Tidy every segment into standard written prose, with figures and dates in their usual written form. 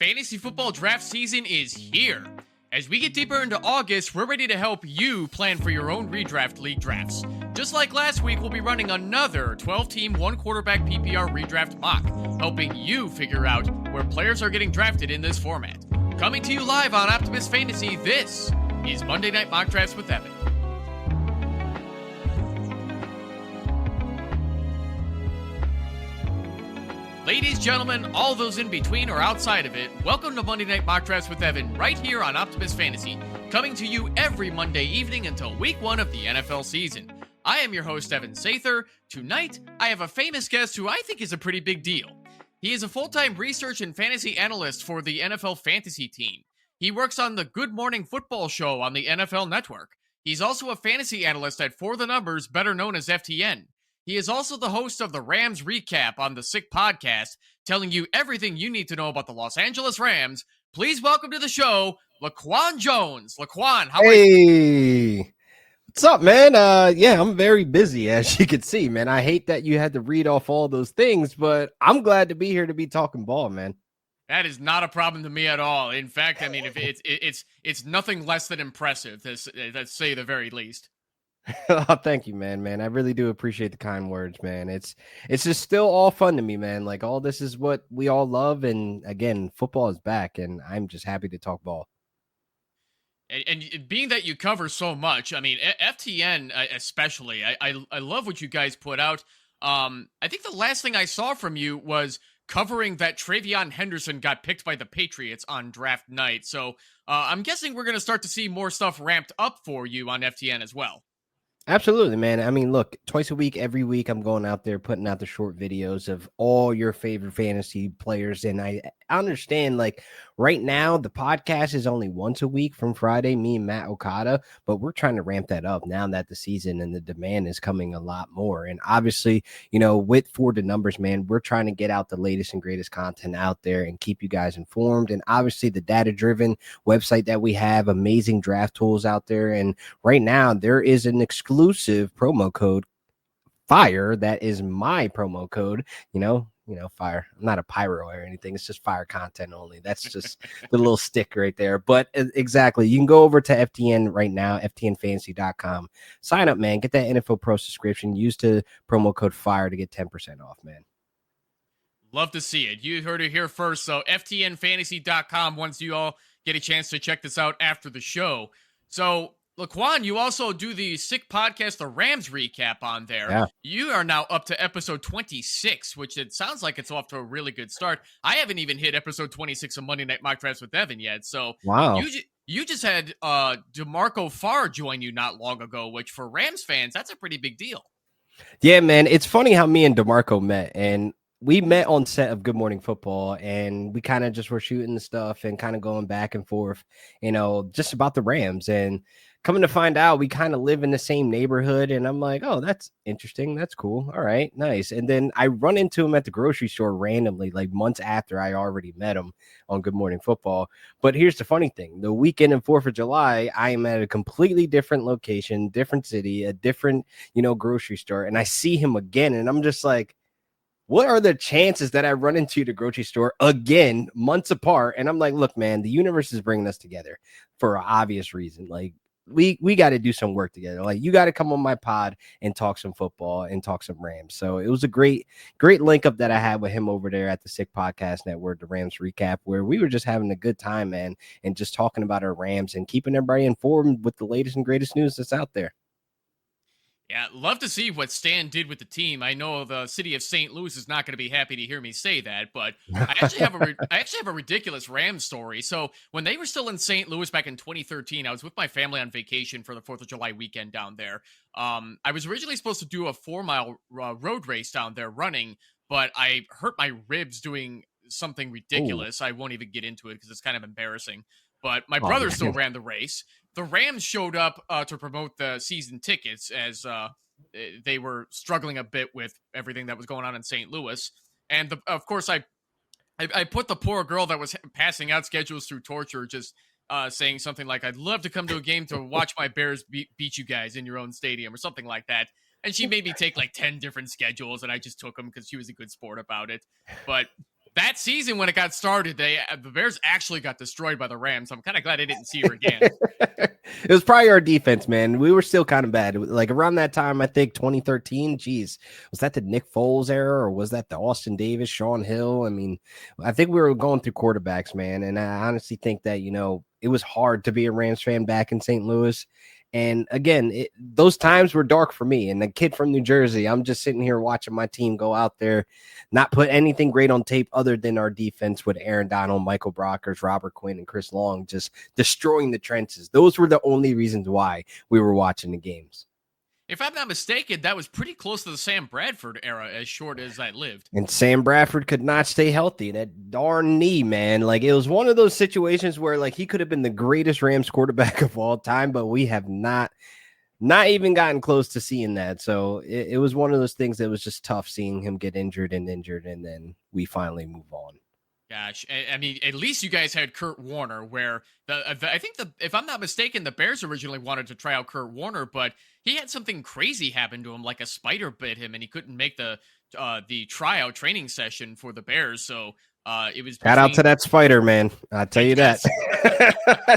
Fantasy football draft season is here. As we get deeper into August, we're ready to help you plan for your own redraft league drafts. Just like last week, we'll be running another 12-team, one-quarterback PPR redraft mock, helping you figure out where players are getting drafted in this format. Coming to you live on Optimus Fantasy, this is Monday Night Mock Drafts with Evan. Ladies, gentlemen, all those in between or outside of it, welcome to Monday Night Mock Drafts with Evan right here on Optimus Fantasy, coming to you every Monday evening until week 1 of the NFL season. I am your host, Evan Sather. Tonight, I have a famous guest who I think is a pretty big deal. He is a full-time research and fantasy analyst for the NFL fantasy team. He works on the Good Morning Football show on the NFL Network. He's also a fantasy analyst at For the Numbers, better known as FTN. He is also the host of the Rams Recap on the Sick Podcast, telling you everything you need to know about the Los Angeles Rams. Please welcome to the show, LaQuan Jones. LaQuan, how are you? Hey, what's up, man? Yeah, I'm very busy, as you can see, man. I hate that you had to read off all those things, but I'm glad to be here to be talking ball, man. That is not a problem to me at all. In fact, I mean, if it's nothing less than impressive, to say the very least. Oh, thank you, man. I really do appreciate the kind words, man. It's just still all fun to me, man. Like, all this is what we all love, and again, football is back, and I'm just happy to talk ball. And being that you cover so much, I mean, FTN especially, I love what you guys put out. I think the last thing I saw from you was covering that Travion Henderson got picked by the Patriots on draft night. So I'm guessing we're going to start to see more stuff ramped up for you on FTN as well. Absolutely, man. I mean, look, twice a week, every week, I'm going out there putting out the short videos of all your favorite fantasy players. And I understand, like, right now, the podcast is only once a week from Friday, me and Matt Okada, but we're trying to ramp that up now that the season and the demand is coming a lot more. And obviously, you know, with For the Numbers, man, we're trying to get out the latest and greatest content out there and keep you guys informed. And obviously, the data-driven website that we have, amazing draft tools out there. And right now, there is an exclusive promo code FIRE that is my promo code. You know, fire. I'm not a pyro or anything. It's just fire content only. That's just the little stick right there. But exactly, you can go over to FTN right now, ftnfantasy.com. Sign up, man. Get that NFL Pro subscription. Use the promo code FIRE to get 10% off, man. Love to see it. You heard it here first. So ftnfantasy.com once you all get a chance to check this out after the show. So LaQuan, you also do the Sick Podcast, the Rams Recap on there. Yeah. You are now up to episode 26, which it sounds like it's off to a really good start. I haven't even hit episode 26 of Monday Night Mock Drafts with Evan yet. So wow. You just had DeMarco Farr join you not long ago, which for Rams fans, that's a pretty big deal. Yeah, man. It's funny how me and DeMarco met, and we met on set of Good Morning Football, and we kind of just were shooting the stuff and kind of going back and forth, you know, just about the Rams. And coming to find out, we kind of live in the same neighborhood, and I'm like, oh, that's interesting. That's cool. All right, nice. And then I run into him at the grocery store randomly, like months after I already met him on Good Morning Football. But here's the funny thing. The weekend of 4th of July, I am at a completely different location, different city, a different, grocery store, and I see him again, and I'm just like, what are the chances that I run into the grocery store again, months apart? And I'm like, look, man, the universe is bringing us together for an obvious reason. Like, we got to do some work together. Like, you got to come on my pod and talk some football and talk some Rams. So it was a great link up that I had with him over there at the Sick Podcast Network, the Rams Recap, where we were just having a good time, man, and just talking about our Rams and keeping everybody informed with the latest and greatest news that's out there. Yeah, love to see what Stan did with the team. I know the city of St. Louis is not going to be happy to hear me say that, but I actually have a ridiculous Rams story. So when they were still in St. Louis back in 2013, I was with my family on vacation for the 4th of July weekend down there. I was originally supposed to do a 4-mile road race down there running, but I hurt my ribs doing something ridiculous. Ooh. I won't even get into it because it's kind of embarrassing. But my brother still ran the race. The Rams showed up to promote the season tickets as they were struggling a bit with everything that was going on in St. Louis. And of course, I put the poor girl that was passing out schedules through torture, just saying something like, I'd love to come to a game to watch my Bears beat you guys in your own stadium or something like that. And she made me take like 10 different schedules, and I just took them because she was a good sport about it. But that season when it got started, the Bears actually got destroyed by the Rams. I'm kind of glad I didn't see her again. It was probably our defense, man. We were still kind of bad. Like around that time, I think 2013. Geez, was that the Nick Foles era or was that the Austin Davis, Sean Hill? I mean, I think we were going through quarterbacks, man. And I honestly think that, it was hard to be a Rams fan back in St. Louis. And again, those times were dark for me. And the kid from New Jersey, I'm just sitting here watching my team go out there, not put anything great on tape other than our defense with Aaron Donald, Michael Brockers, Robert Quinn, and Chris Long just destroying the trenches. Those were the only reasons why we were watching the games. If I'm not mistaken, that was pretty close to the Sam Bradford era, as short as I lived. And Sam Bradford could not stay healthy. That darn knee, man. Like, it was one of those situations where, like, he could have been the greatest Rams quarterback of all time, but we have not even gotten close to seeing that. So it was one of those things that was just tough seeing him get injured, and then we finally move on. Gosh, I mean, at least you guys had Kurt Warner, where I think if I'm not mistaken, the Bears originally wanted to try out Kurt Warner, but he had something crazy happen to him, like a spider bit him, and he couldn't make the tryout training session for the Bears. So it was shout out to that spider, man. I'll tell you that.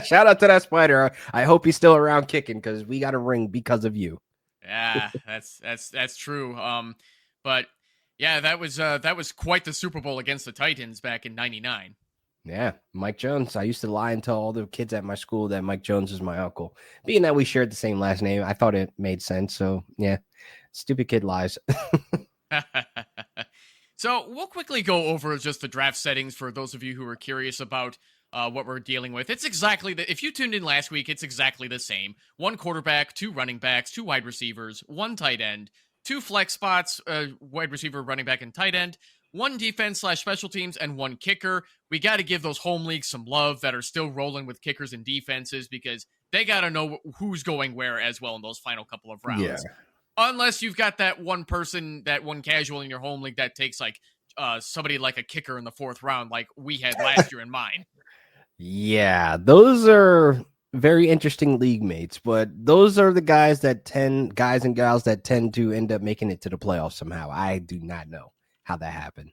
Shout out to that spider. I hope he's still around kicking because we got a ring because of you. Yeah, that's true. But yeah, that was quite the Super Bowl against the Titans back in '99. Yeah, Mike Jones. I used to lie and tell all the kids at my school that Mike Jones is my uncle. Being that we shared the same last name, I thought it made sense. So yeah, stupid kid lies. So we'll quickly go over just the draft settings for those of you who are curious about what we're dealing with. It's exactly if you tuned in last week, it's exactly the same. 1 quarterback, 2 running backs, 2 wide receivers, 1 tight end, 2 flex spots, wide receiver, running back, and tight end, 1 defense/special teams, and 1 kicker. We got to give those home leagues some love that are still rolling with kickers and defenses because they got to know who's going where as well in those final couple of rounds. Yeah. Unless you've got that one person, that one casual in your home league that takes like somebody like a kicker in the 4th round, like we had last year in mine. Yeah, those are very interesting league mates, but those are the guys and gals that tend to end up making it to the playoffs somehow. I do not know how that happened.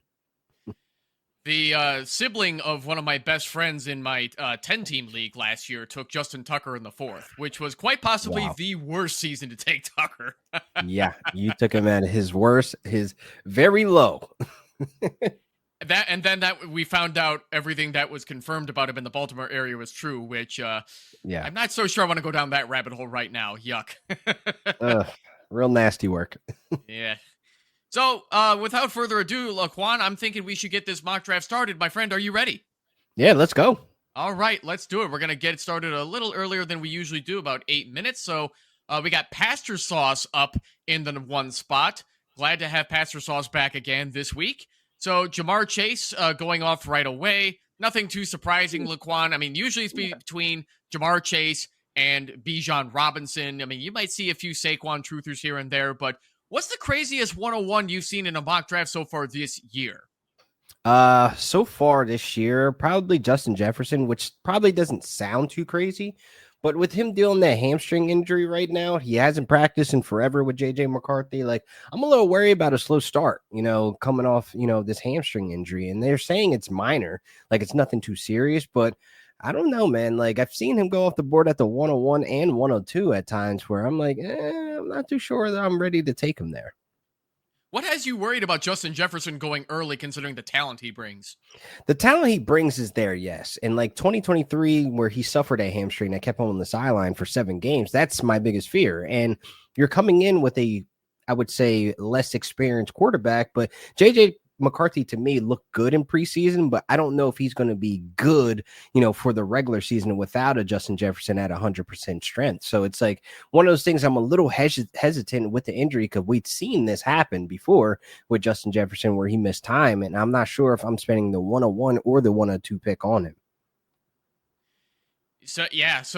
The sibling of one of my best friends in my 10-team league last year took Justin Tucker in the 4th, which was quite possibly the worst season to take Tucker. Yeah, you took him at his worst, his very low. That we found out everything that was confirmed about him in the Baltimore area was true, which I'm not so sure I want to go down that rabbit hole right now. Yuck. Real nasty work. Yeah. So, without further ado, LaQuan, I'm thinking we should get this mock draft started. My friend, are you ready? Yeah, let's go. All right, let's do it. We're going to get it started a little earlier than we usually do, about 8 minutes. So, we got Pastor Sauce up in the 1 spot. Glad to have Pastor Sauce back again this week. So, Jamar Chase going off right away. Nothing too surprising, LaQuan. I mean, usually it's between Jamar Chase and Bijan Robinson. I mean, you might see a few Saquon truthers here and there, but what's the craziest 101 you've seen in a mock draft so far this year? So far this year, probably Justin Jefferson, which probably doesn't sound too crazy, but with him dealing that hamstring injury right now, he hasn't practiced in forever with JJ McCarthy. Like, I'm a little worried about a slow start, coming off, this hamstring injury, and they're saying it's minor, like it's nothing too serious, but I don't know, man. Like, I've seen him go off the board at the 101 and 102 at times where I'm like, I'm not too sure that I'm ready to take him there. What has you worried about Justin Jefferson going early, considering the talent he brings? The talent he brings is there, yes. And like 2023, where he suffered a hamstring that kept him on the sideline for 7 games, that's my biggest fear. And you're coming in with I would say, less experienced quarterback, but JJ McCarthy to me looked good in preseason, but I don't know if he's going to be good, for the regular season without a Justin Jefferson at 100% strength. So it's like one of those things I'm a little hesitant with the injury because we'd seen this happen before with Justin Jefferson where he missed time. And I'm not sure if I'm spending the 101 or the 102 pick on him. So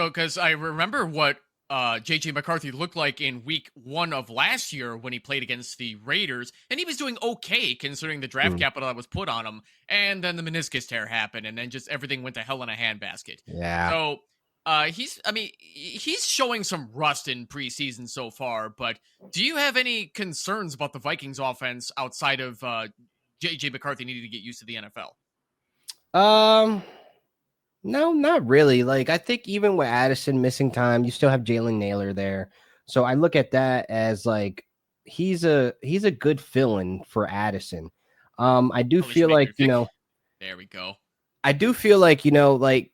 because I remember what JJ McCarthy looked like in week 1 of last year when he played against the Raiders, and he was doing okay considering the draft capital that was put on him, and then the meniscus tear happened, and then just everything went to hell in a handbasket. Yeah. So he's showing some rust in preseason so far, but do you have any concerns about the Vikings offense outside of JJ McCarthy needed to get used to the NFL? Um, no, not really. Like I think even with Addison missing time, you still have Jalen Naylor there. So I look at that as like he's a good fill-in for Addison. I do Probably should feel make like, your pick. There we go. I do feel like, like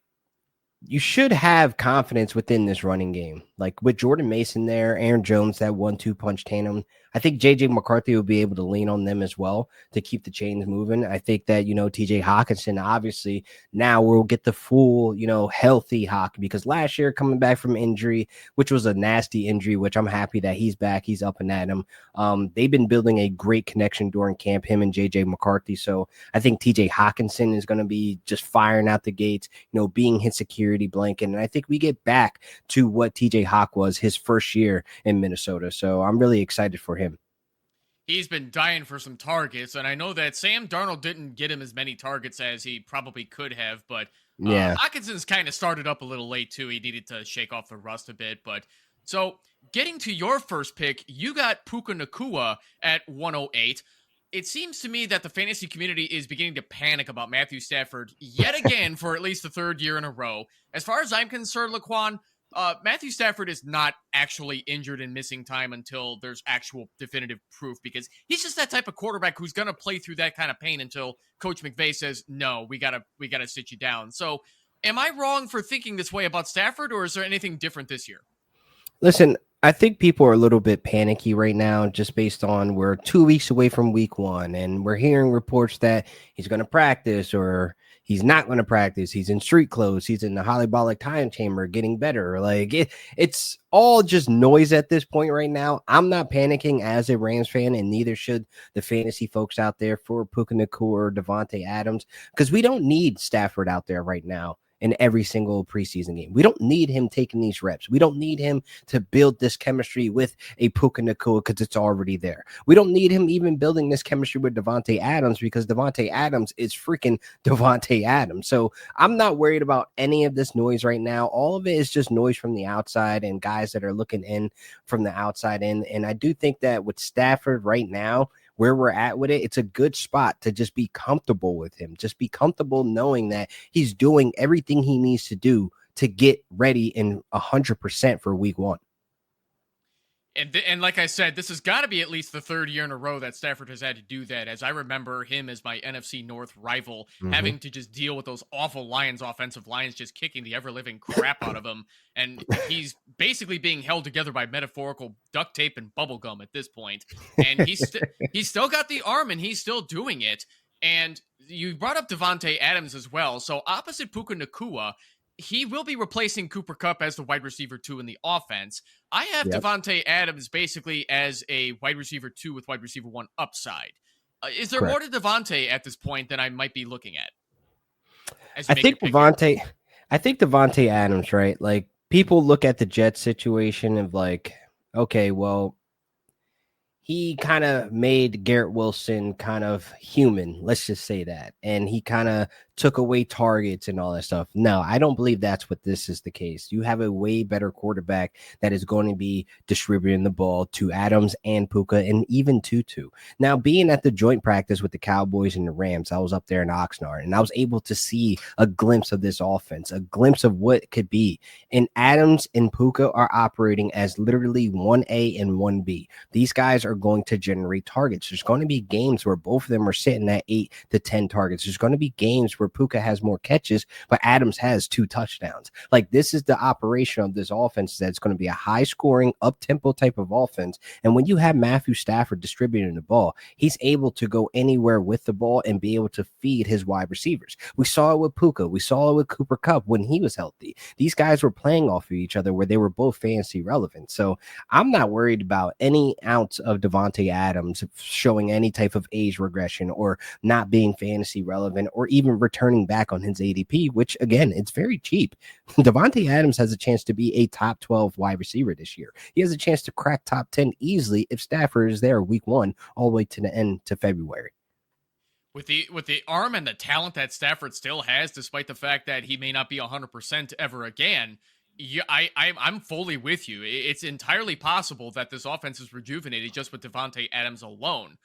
you should have confidence within this running game. Like with Jordan Mason there, Aaron Jones, that 1-2 punch tandem. I think JJ McCarthy will be able to lean on them as well to keep the chains moving. I think that, TJ Hawkinson, obviously, now we'll get the full, healthy Hawk because last year coming back from injury, which was a nasty injury, which I'm happy that he's back. He's up and at him. They've been building a great connection during camp, him and JJ McCarthy. So I think TJ Hawkinson is going to be just firing out the gates, being his security blanket. And I think we get back to what TJ Hawk was his first year in Minnesota. So I'm really excited for him. He's been dying for some targets, and I know that Sam Darnold didn't get him as many targets as he probably could have, but Yeah. Hawkinson's kind of started up a little late too. He needed to shake off the rust a bit, but so getting to your first pick, you got Puka Nacua at 108. It seems to me that the fantasy community is beginning to panic about Matthew Stafford yet again for at least the third year in a row. As far as I'm concerned, LaQuan, Matthew Stafford is not actually injured and missing time until there's actual definitive proof because he's just that type of quarterback who's going to play through that kind of pain until Coach McVay says, no, we gotta sit you down. So am I wrong for thinking this way about Stafford, or is there anything different this year? Listen, I think people are a little bit panicky right now just based on we're 2 weeks away from week 1 and we're hearing reports that he's going to practice or he's not going to practice. He's in street clothes. He's in the Holybolic time chamber getting better. Like it's all just noise at this point right now. I'm not panicking as a Rams fan, and neither should the fantasy folks out there for Puka Nacua or Devontae Adams, because we don't need Stafford out there right now in every single preseason game. We don't need him taking these reps. We don't need him to build this chemistry with a Puka Nacua because it's already there. We don't need him even building this chemistry with Devontae Adams because Devontae Adams is freaking Devontae Adams. So I'm not worried about any of this noise right now. All of it is just noise from the outside and guys that are looking in from the outside in. And I do think that with Stafford right now, where we're at with it, it's a good spot to just be comfortable with him. Just be comfortable knowing that he's doing everything he needs to do to get ready in 100% for week 1. And like I said, this has got to be at least the third year in a row that Stafford has had to do that. As I remember him as my NFC North rival, having to just deal with those awful Lions offensive lines just kicking the ever-living crap out of him. And he's basically being held together by metaphorical duct tape and bubble gum at this point. And he's still got the arm and he's still doing it. And you brought up Devontae Adams as well. So opposite Puka Nacua, he will be replacing Cooper Kupp as the wide receiver 2 in the offense. I have Devontae Adams basically as a wide receiver 2 with wide receiver 1 upside. Is there more to Devontae at this point than I might be looking at? I think Devontae Adams, right? Like people look at the Jets situation of like, okay, well, he kind of made Garrett Wilson kind of human. Let's just say that. And he kind of took away targets and all that stuff. No, I don't believe that's what this is the case. You have a way better quarterback that is going to be distributing the ball to Adams and Puka and even Tutu. Now, being at the joint practice with the Cowboys and the Rams, I was up there in Oxnard and I was able to see a glimpse of this offense, a glimpse of what it could be. And Adams and Puka are operating as literally 1A and 1B. These guys are going to generate targets. There's going to be games where both of them are sitting at 8 to 10 targets. There's going to be games where Puka has more catches, but Adams has 2 touchdowns. Like this is the operation of this offense that's going to be a high scoring, up tempo type of offense. And when you have Matthew Stafford distributing the ball, he's able to go anywhere with the ball and be able to feed his wide receivers. We saw it with Puka. We saw it with Cooper Kupp when he was healthy. These guys were playing off of each other where they were both fantasy relevant. So I'm not worried about any ounce of Devontae Adams showing any type of age regression or not being fantasy relevant or even returning back on his ADP, which again, it's very cheap. Devontae Adams has a chance to be a top 12 wide receiver this year. He has a chance to crack top 10 easily if Stafford is there week 1 all the way to the end to February. With the arm and the talent that Stafford still has, despite the fact that he may not be 100% ever again, I'm fully with you. It's entirely possible that this offense is rejuvenated just with Devontae Adams alone.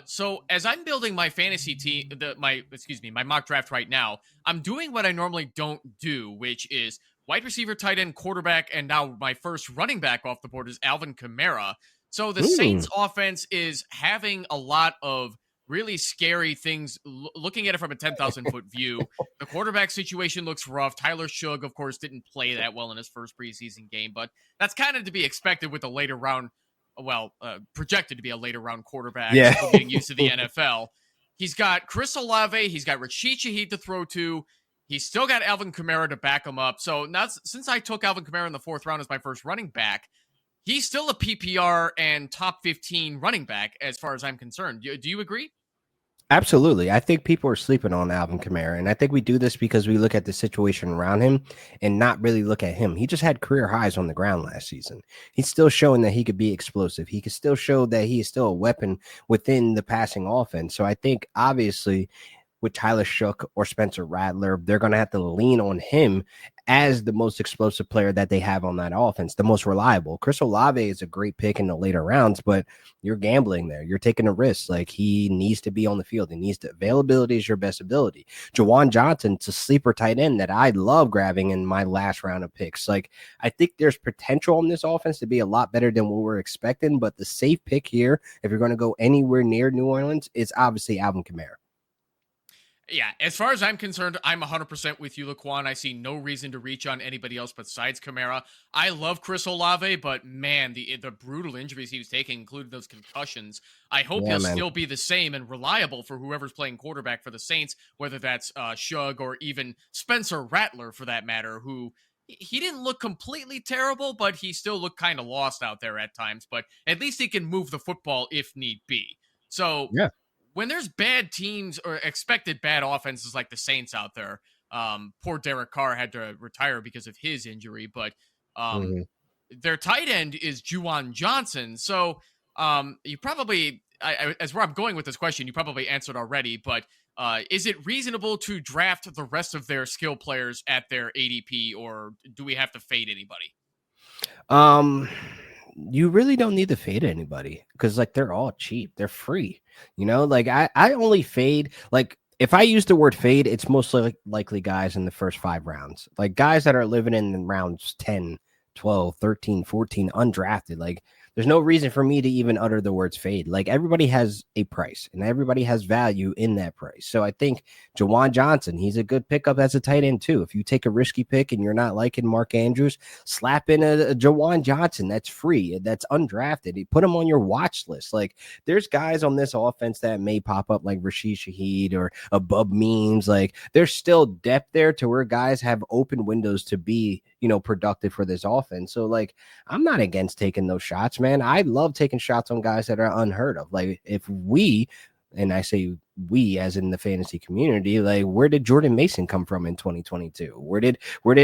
So as I'm building my fantasy team, my mock draft right now, I'm doing what I normally don't do, which is wide receiver, tight end, quarterback, and now my first running back off the board is Alvin Kamara. So the Hmm. Saints offense is having a lot of really scary things. Looking at it from a 10,000 foot view, the quarterback situation looks rough. Tyler Shugg, of course, didn't play that well in his first preseason game, but that's kind of to be expected with a later round, projected to be a later round quarterback, Yeah. still getting used to the NFL. He's got Chris Olave, he's got Rashid Shaheed to throw to. He's still got Alvin Kamara to back him up. So now, since I took Alvin Kamara in the fourth round as my first running back, he's still a PPR and top 15 running back as far as I'm concerned. Do you agree? Absolutely. I think people are sleeping on Alvin Kamara. And I think we do this because we look at the situation around him and not really look at him. He just had career highs on the ground last season. He's still showing that he could be explosive. He could still show that he is still a weapon within the passing offense. So I think obviously with Tyler Shook or Spencer Rattler, they're going to have to lean on him as the most explosive player that they have on that offense, the most reliable. Chris Olave is a great pick in the later rounds, but you're gambling there. You're taking a risk. Like, he needs to be on the field. He needs to, availability is your best ability. Jawan Johnson's a sleeper tight end that I love grabbing in my last round of picks. Like, I think there's potential on this offense to be a lot better than what we're expecting, but the safe pick here, if you're going to go anywhere near New Orleans, is obviously Alvin Kamara. Yeah, as far as I'm concerned, I'm 100% with you, LaQuan. I see no reason to reach on anybody else besides Kamara. I love Chris Olave, but man, the brutal injuries he was taking, including those concussions, I hope Yeah, he'll man. still be the same and reliable for whoever's playing quarterback for the Saints, whether that's Shug or even Spencer Rattler, for that matter, who he didn't look completely terrible, but he still looked kind of lost out there at times. But at least he can move the football if need be. So Yeah. when there's bad teams or expected bad offenses like the Saints out there, poor Derek Carr had to retire because of his injury, but um, Mhm. their tight end is Juwan Johnson. So you probably, as where I'm going with this question, you probably answered already, but is it reasonable to draft the rest of their skill players at their ADP, or do we have to fade anybody? Um, you really don't need to fade anybody because like they're all cheap. They're free. Like I only fade like if I use the word fade, it's mostly likely guys in the first 5 rounds. Like guys that are living in rounds 10, 12, 13, 14, undrafted. Like there's no reason for me to even utter the words fade. Like everybody has a price and everybody has value in that price. So I think Jawan Johnson, he's a good pickup as a tight end too. If you take a risky pick and you're not liking Mark Andrews, slap in a Jawan Johnson that's free, that's undrafted. You put him on your watch list. Like there's guys on this offense that may pop up like Rashid Shaheed or Above Memes. Like there's still depth there to where guys have open windows to be, productive for this offense. So like I'm not against taking those shots, man. I love taking shots on guys that are unheard of. Like if we, and I say we as in the fantasy community, like where did Jordan Mason come from in 2022? Where did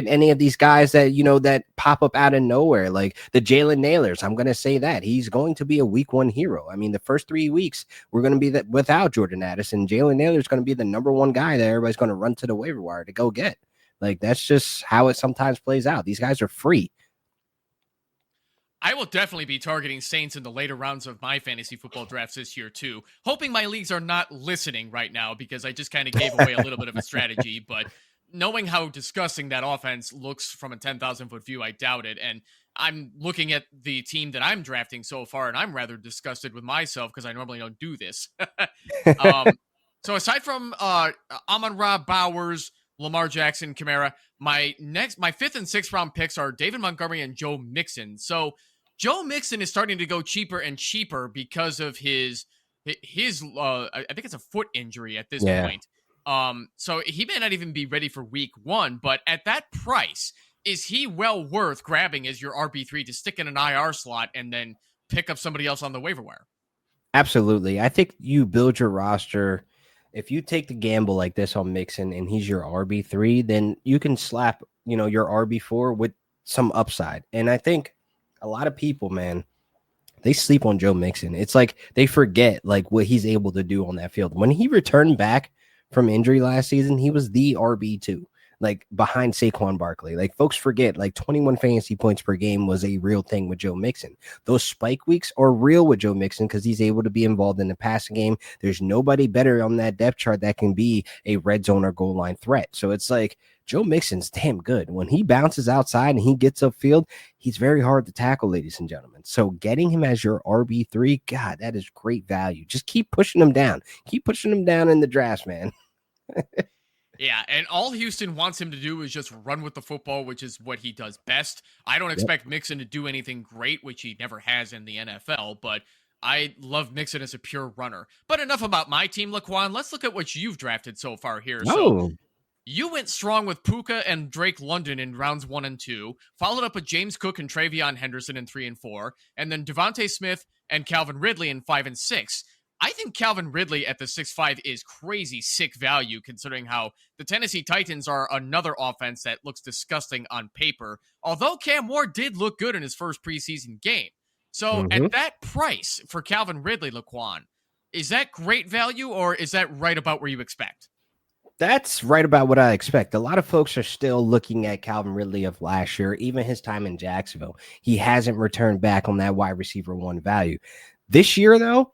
any of these guys that that pop up out of nowhere, like the Jalen Nailers? I'm gonna say that he's going to be a week 1 hero. I mean, the first 3 weeks we're gonna be that without Jordan Addison. Jalen Nailor's gonna be the number 1 guy that everybody's gonna run to the waiver wire to go get. Like that's just how it sometimes plays out. These guys are free. I will definitely be targeting Saints in the later rounds of my fantasy football drafts this year, too. Hoping my leagues are not listening right now because I just kind of gave away a little bit of a strategy. But knowing how disgusting that offense looks from a 10,000 foot view, I doubt it. And I'm looking at the team that I'm drafting so far, and I'm rather disgusted with myself because I normally don't do this. um, so aside from Amon-Ra, Bowers, Lamar Jackson, Kamara, my fifth and sixth round picks are David Montgomery and Joe Mixon. So Joe Mixon is starting to go cheaper and cheaper because of his I think it's a foot injury at this Yeah. point. So he may not even be ready for week 1, but at that price, is he well worth grabbing as your RB3 to stick in an IR slot and then pick up somebody else on the waiver wire? Absolutely. I think you build your roster. If you take the gamble like this on Mixon and he's your RB3, then you can slap, your RB4 with some upside. And I think a lot of people, man, they sleep on Joe Mixon. It's like they forget like what he's able to do on that field. When he returned back from injury last season, he was the RB2. like behind Saquon Barkley. Like folks forget, like 21 fantasy points per game was a real thing with Joe Mixon. Those spike weeks are real with Joe Mixon because he's able to be involved in the passing game. There's nobody better on that depth chart that can be a red zone or goal line threat. So it's like Joe Mixon's damn good. When he bounces outside and he gets upfield, he's very hard to tackle, ladies and gentlemen. So getting him as your RB3, God, that is great value. Just keep pushing him down. Keep pushing him down in the drafts, man. Yeah, and all Houston wants him to do is just run with the football, which is what he does best. I don't expect Mixon to do anything great, which he never has in the NFL, but I love Mixon as a pure runner. But enough about my team, LaQuan. Let's look at what you've drafted so far here. Oh. So you went strong with Puka and Drake London in rounds 1 and 2, followed up with James Cook and Travion Henderson in 3 and 4, and then Devontae Smith and Calvin Ridley in 5 and 6. I think Calvin Ridley at the 6'5 is crazy sick value, considering how the Tennessee Titans are another offense that looks disgusting on paper, although Cam Ward did look good in his first preseason game. So at that price for Calvin Ridley, LaQuan, is that great value, or is that right about where you expect? That's right about what I expect. A lot of folks are still looking at Calvin Ridley of last year, even his time in Jacksonville. He hasn't returned back on that wide receiver 1 value. This year, though,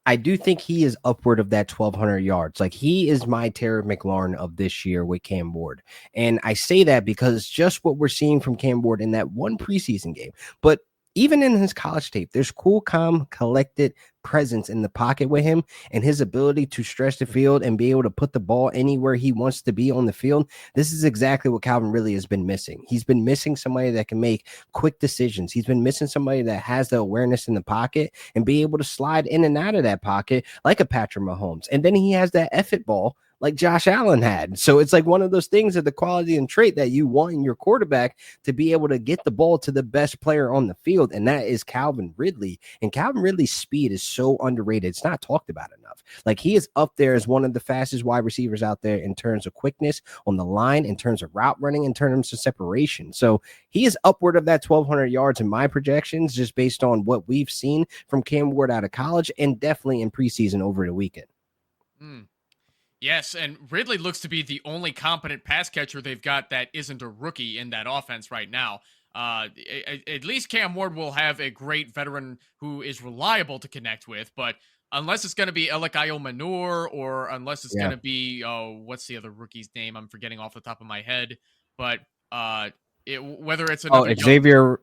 I do think he is upward of that 1,200 yards. Like, he is my Terry McLaurin of this year with Cam Ward. And I say that because just what we're seeing from Cam Ward in that one preseason game. But even in his college tape, there's cool, calm, collected presence in the pocket with him, and his ability to stretch the field and be able to put the ball anywhere he wants to be on the field. This is exactly what Calvin Ridley has been missing. He's been missing somebody that can make quick decisions. He's been missing somebody that has the awareness in the pocket and be able to slide in and out of that pocket like a Patrick Mahomes. And then he has that effort ball like Josh Allen had. So it's like one of those things of the quality and trait that you want in your quarterback to be able to get the ball to the best player on the field, and that is Calvin Ridley. And Calvin Ridley's speed is so underrated. It's not talked about enough. Like, he is up there as one of the fastest wide receivers out there in terms of quickness on the line, in terms of route running, in terms of separation. So he is upward of that 1,200 yards in my projections, just based on what we've seen from Cam Ward out of college and definitely in preseason over the weekend. Yes, and Ridley looks to be the only competent pass catcher they've got that isn't a rookie in that offense right now. At least Cam Ward will have a great veteran who is reliable to connect with, but unless it's going to be Elikayo Manure, or unless it's going to be, what's the other rookie's name? I'm forgetting off the top of my head, but whether it's another Xavier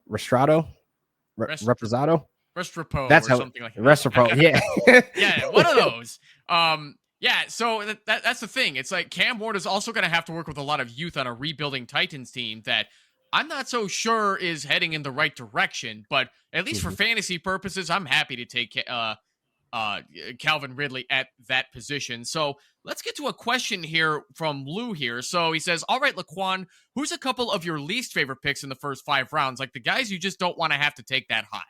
Restrato, Reposado. Restrepo That's or something like that. Restrepo, yeah. Yeah, one of those. Yeah, so that's the thing. It's like Cam Ward is also going to have to work with a lot of youth on a rebuilding Titans team that I'm not so sure is heading in the right direction, but at least for fantasy purposes, I'm happy to take Calvin Ridley at that position. So let's get to a question here from Lou here. So he says, all right, LaQuan, who's a couple of your least favorite picks in the first 5 rounds? Like the guys you just don't want to have to take that high.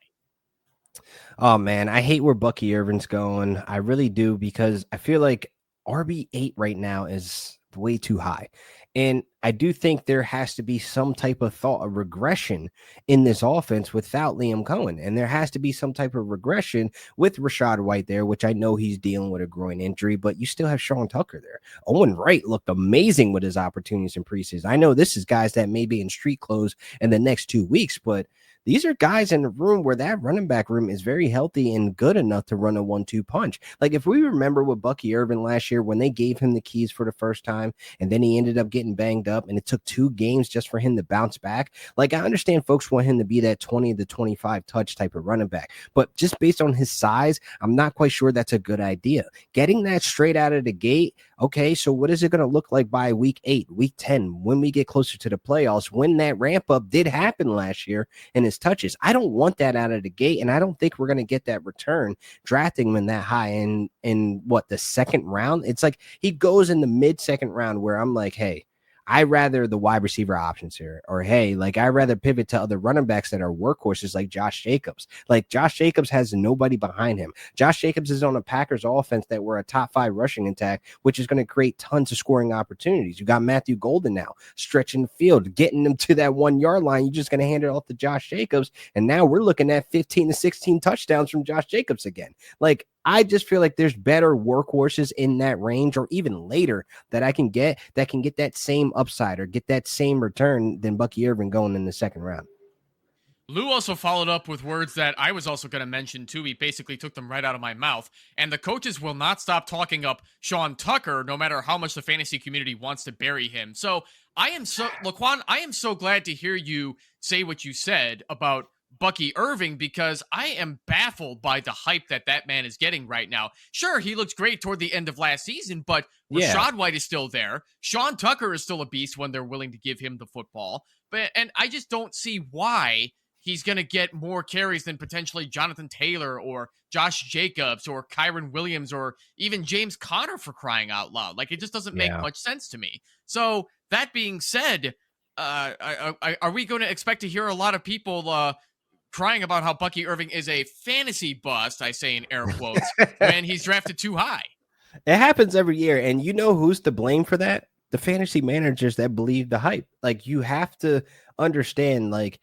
Oh man, I hate where Bucky Irvin's going. I really do, because I feel like RB8 right now is way too high. And I do think there has to be some type of thought of regression in this offense without Liam Cohen. And there has to be some type of regression with Rachaad White there, which I know he's dealing with a groin injury, but you still have Sean Tucker there. Owen Wright looked amazing with his opportunities in preseason. I know this is guys that may be in street clothes in the next 2 weeks, but these are guys in the room where that running back room is very healthy and good enough to run a 1-2 punch. Like if we remember with Bucky Irvin last year, when they gave him the keys for the first time, and then he ended up getting banged up, and it took 2 games just for him to bounce back. Like I understand folks want him to be that 20 to 25 touch type of running back, but just based on his size, I'm not quite sure that's a good idea. Getting that straight out of the gate, okay, so what is it going to look like by week 8, week 10, when we get closer to the playoffs, when that ramp up did happen last year and his touches? I don't want that out of the gate, and I don't think we're going to get that return drafting him in that high in what, the second round. It's like he goes in the mid-second round where I'm like, hey, I rather the wide receiver options here, or hey, like I rather pivot to other running backs that are workhorses like Josh Jacobs. Like Josh Jacobs has nobody behind him. Josh Jacobs is on a Packers offense that were a top 5 rushing attack, which is going to create tons of scoring opportunities. You got Matthew Golden now stretching the field, getting them to that 1 yard line. You're just going to hand it off to Josh Jacobs, and now we're looking at 15 to 16 touchdowns from Josh Jacobs again. Like I just feel like there's better workhorses in that range or even later that I can get that same upside or get that same return than Bucky Irving going in the second round. Lou also followed up with words that I was also going to mention too. He basically took them right out of my mouth. And the coaches will not stop talking up Sean Tucker, no matter how much the fantasy community wants to bury him. So LaQuan, I am so glad to hear you say what you said about Bucky Irving, because I am baffled by the hype that man is getting right now. Sure, he looks great toward the end of last season, but Yeah. Rashad White is still there. Sean Tucker is still a beast when they're willing to give him the football. And I just don't see why he's going to get more carries than potentially Jonathan Taylor or Josh Jacobs or Kyron Williams or even James Conner, for crying out loud. Like, it just doesn't make much sense to me. So that being said, are we going to expect to hear a lot of people crying about how Bucky Irving is a fantasy bust, I say in air quotes, when he's drafted too high? It happens every year. And you know who's to blame for that? The fantasy managers that believe the hype. Like, you have to understand, like,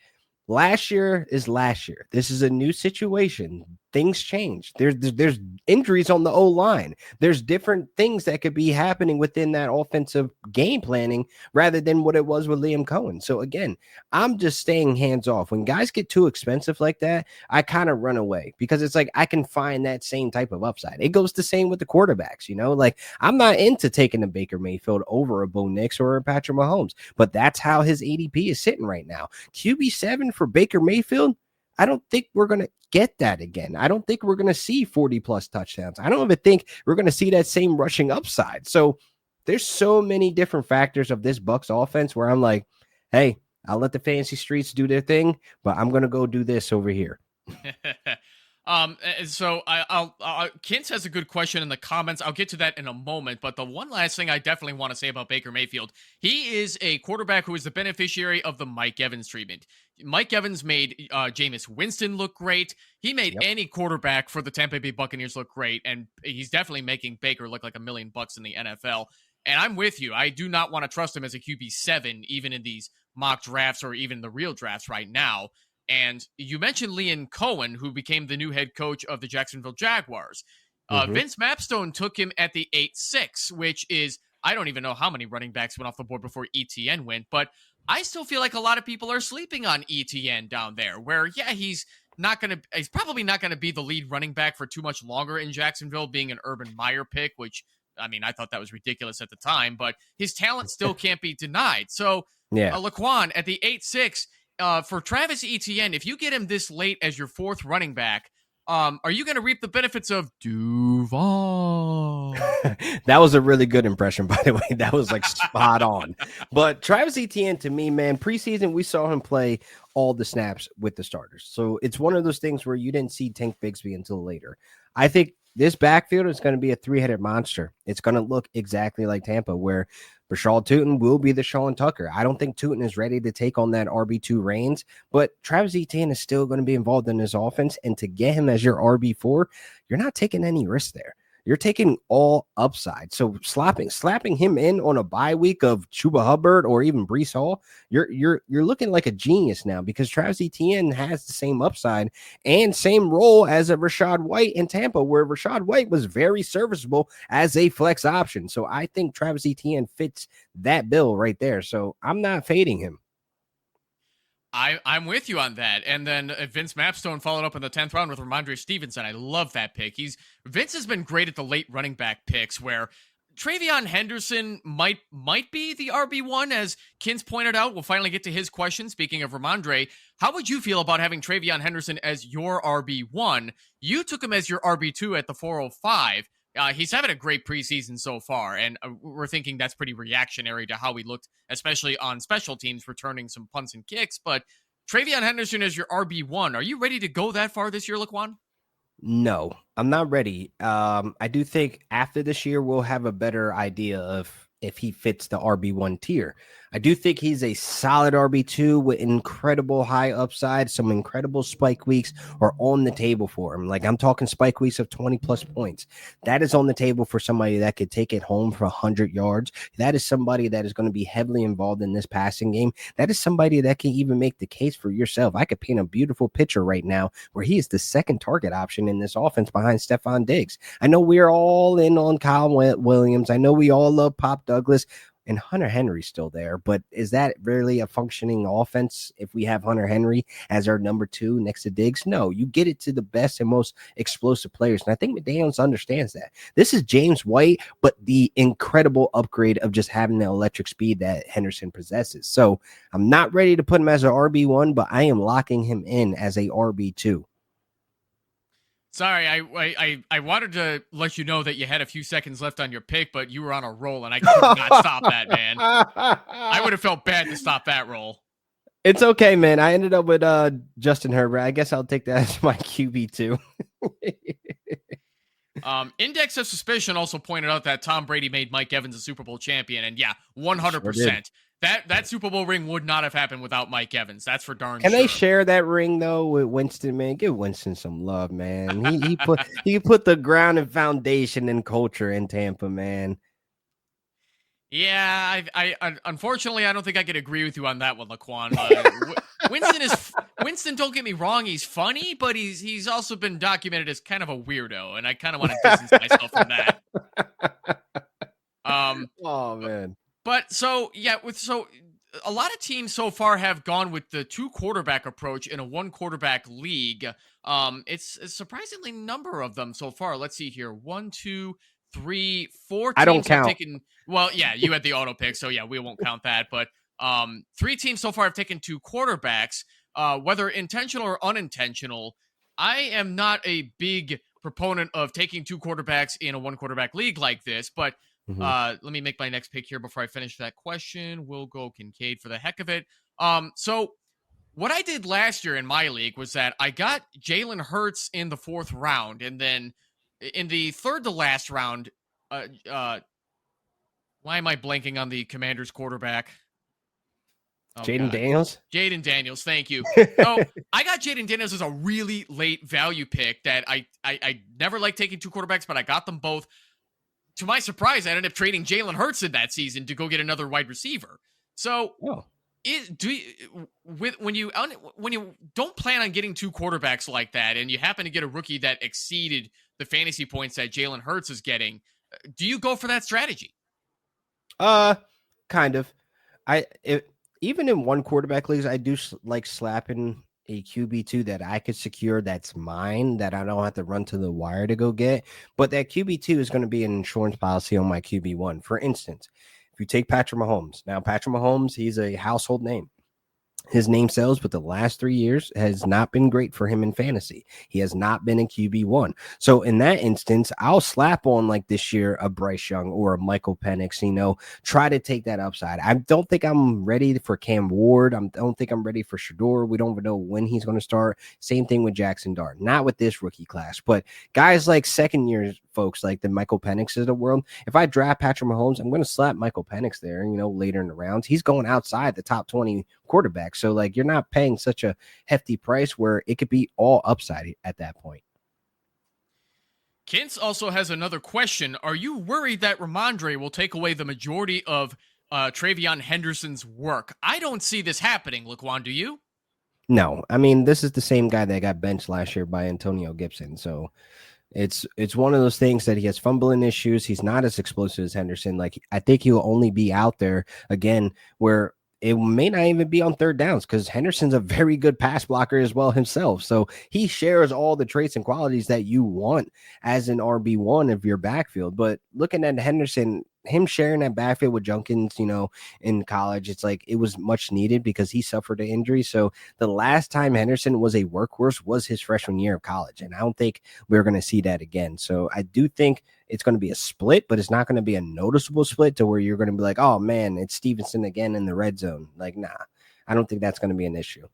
last year is last year. This is a new situation. Things change. There's injuries on the O line. There's different things that could be happening within that offensive game planning rather than what it was with Liam Cohen. So again, I'm just staying hands off. When guys get too expensive like that, I kind of run away because it's like I can find that same type of upside. It goes the same with the quarterbacks, you know, like I'm not into taking a Baker Mayfield over a Bo Nix or a Patrick Mahomes, but that's how his ADP is sitting right now. QB7 for Baker Mayfield. I don't think we're going to get that again. I don't think we're going to see 40 plus touchdowns. I don't even think we're going to see that same rushing upside. So there's so many different factors of this Bucs offense where I'm like, hey, I'll let the fantasy streets do their thing, but I'm going to go do this over here. So I'll Kintz has a good question in the comments. I'll get to that in a moment. But the one last thing I definitely want to say about Baker Mayfield, he is a quarterback who is the beneficiary of the Mike Evans treatment. Mike Evans made Jameis Winston look great. He made any quarterback for the Tampa Bay Buccaneers look great, and he's definitely making Baker look like $1 million in the NFL. And I'm with you. I do not want to trust him as a QB7, even in these mock drafts or even the real drafts right now. And you mentioned Liam Cohen, who became the new head coach of the Jacksonville Jaguars. Vince Mapstone took him at the 8-6, which is, I don't even know how many running backs went off the board before ETN went, but I still feel like a lot of people are sleeping on ETN down there, where, yeah, he's probably not going to be the lead running back for too much longer in Jacksonville, being an Urban Meyer pick, which, I mean, I thought that was ridiculous at the time, but his talent still can't be denied. So, LaQuan at the 8-6, for Travis Etienne, if you get him this late as your fourth running back, are you going to reap the benefits of Duval? That was a really good impression, by the way. That was like spot on. But Travis Etienne, to me, man, preseason, we saw him play all the snaps with the starters. So it's one of those things where you didn't see Tank Bigsby until later. I think this backfield is going to be a three-headed monster. It's going to look exactly like Tampa, where Rashad Tootin will be the Sean Tucker. I don't think Tootin is ready to take on that RB2 reins, but Travis Etienne is still going to be involved in this offense. And to get him as your RB4, you're not taking any risk there. You're taking all upside. So slapping him in on a bye week of Chuba Hubbard or even Breece Hall, you're looking like a genius now, because Travis Etienne has the same upside and same role as a Rashad White in Tampa, where Rashad White was very serviceable as a flex option. So I think Travis Etienne fits that bill right there. So I'm not fading him. I'm with you on that. And then Vince Mapstone followed up in the 10th round with Ramondre Stevenson. I love that pick. Vince has been great at the late running back picks, where Travion Henderson might be the RB1, as Kins pointed out. We'll finally get to his question. Speaking of Ramondre, how would you feel about having Travion Henderson as your RB1? You took him as your RB2 at the 405. He's having a great preseason so far, and we're thinking that's pretty reactionary to how we looked, especially on special teams, returning some punts and kicks. But Travion Henderson is your RB1. Are you ready to go that far this year, LaQuan? No, I'm not ready. I do think after this year, we'll have a better idea of if he fits the RB1 tier. I do think he's a solid RB2 with incredible high upside. Some incredible spike weeks are on the table for him. Like I'm talking spike weeks of 20 plus points. That is on the table for somebody that could take it home for 100 yards. That is somebody that is going to be heavily involved in this passing game. That is somebody that can even make the case for yourself. I could paint a beautiful picture right now where he is the second target option in this offense behind Stephon Diggs. I know we're all in on Kyle Williams. I know we all love Pop Douglas. And Hunter Henry's still there, but is that really a functioning offense if we have Hunter Henry as our number 2 next to Diggs? No, you get it to the best and most explosive players. And I think McDaniels understands that. This is James White, but the incredible upgrade of just having the electric speed that Henderson possesses. So I'm not ready to put him as an RB1, but I am locking him in as a RB2. Sorry, I wanted to let you know that you had a few seconds left on your pick, but you were on a roll, and I could not stop that, man. I would have felt bad to stop that roll. It's okay, man. I ended up with Justin Herbert. I guess I'll take that as my QB2. Index of Suspicion also pointed out that Tom Brady made Mike Evans a Super Bowl champion, and yeah, 100%. Sure, that Super Bowl ring would not have happened without Mike Evans. That's for darn sure. Can they share that ring though with Winston, man? Give Winston some love, man. He put the ground and foundation and culture in Tampa, man. Yeah, I unfortunately I don't think I could agree with you on that one, LaQuan. Winston. Don't get me wrong, he's funny, but he's also been documented as kind of a weirdo, and I kind of want to distance myself from that. Oh man. But so a lot of teams so far have gone with the 2 quarterback approach in a 1 quarterback league. It's a surprisingly number of them so far. Let's see here. 1, 2, 3, 4 teams I don't count. have taken. Well, yeah, you had the auto pick, so yeah, we won't count that. But 3 teams so far have taken 2 quarterbacks, whether intentional or unintentional. I am not a big proponent of taking 2 quarterbacks in a 1 quarterback league like this, but let me make my next pick here before I finish that question. We'll go Kincaid for the heck of it. So what I did last year in my league was that I got Jalen Hurts in the 4th round, and then in the 3rd to last round, why am I blanking on the Commanders quarterback? Oh, Jaden Daniels? Jaden Daniels, thank you. So I got Jaden Daniels as a really late value pick that I never liked taking 2 quarterbacks, but I got them both. To my surprise, I ended up trading Jalen Hurts in that season to go get another wide receiver. So, when you don't plan on getting 2 quarterbacks like that, and you happen to get a rookie that exceeded the fantasy points that Jalen Hurts is getting, do you go for that strategy? Kind of. Even in 1 quarterback leagues, I do like slapping a QB2 that I could secure that's mine, that I don't have to run to the wire to go get. But that QB2 is going to be an insurance policy on my QB1. For instance, if you take Patrick Mahomes, now Patrick Mahomes, he's a household name. His name sells, but the last 3 years has not been great for him in fantasy. He has not been in QB1. So in that instance, I'll slap on like this year a Bryce Young or a Michael Penix, try to take that upside. I don't think I'm ready for Cam Ward. I don't think I'm ready for Shador. We don't even know when he's going to start. Same thing with Jackson Dart. Not with this rookie class, but guys like second year folks like the Michael Penix of the world. If I draft Patrick Mahomes, I'm going to slap Michael Penix there, later in the rounds. He's going outside the top 20 quarterbacks. So like you're not paying such a hefty price where it could be all upside at that point. Kintz also has another question. Are you worried that Ramondre will take away the majority of Travion Henderson's work? I don't see this happening, LaQuan, do you? No. I mean, this is the same guy that got benched last year by Antonio Gibson. So it's one of those things that he has fumbling issues. He's not as explosive as Henderson. Like, I think he'll only be out there again where it may not even be on 3rd downs because Henderson's a very good pass blocker as well himself. So he shares all the traits and qualities that you want as an RB1 of your backfield. But looking at Henderson, him sharing that backfield with Junkins, in college, it's like it was much needed because he suffered an injury. So the last time Henderson was a workhorse was his freshman year of college. And I don't think we're going to see that again. So I do think it's going to be a split, but it's not going to be a noticeable split to where you're going to be like, oh man, it's Stevenson again in the red zone. Like, nah, I don't think that's going to be an issue.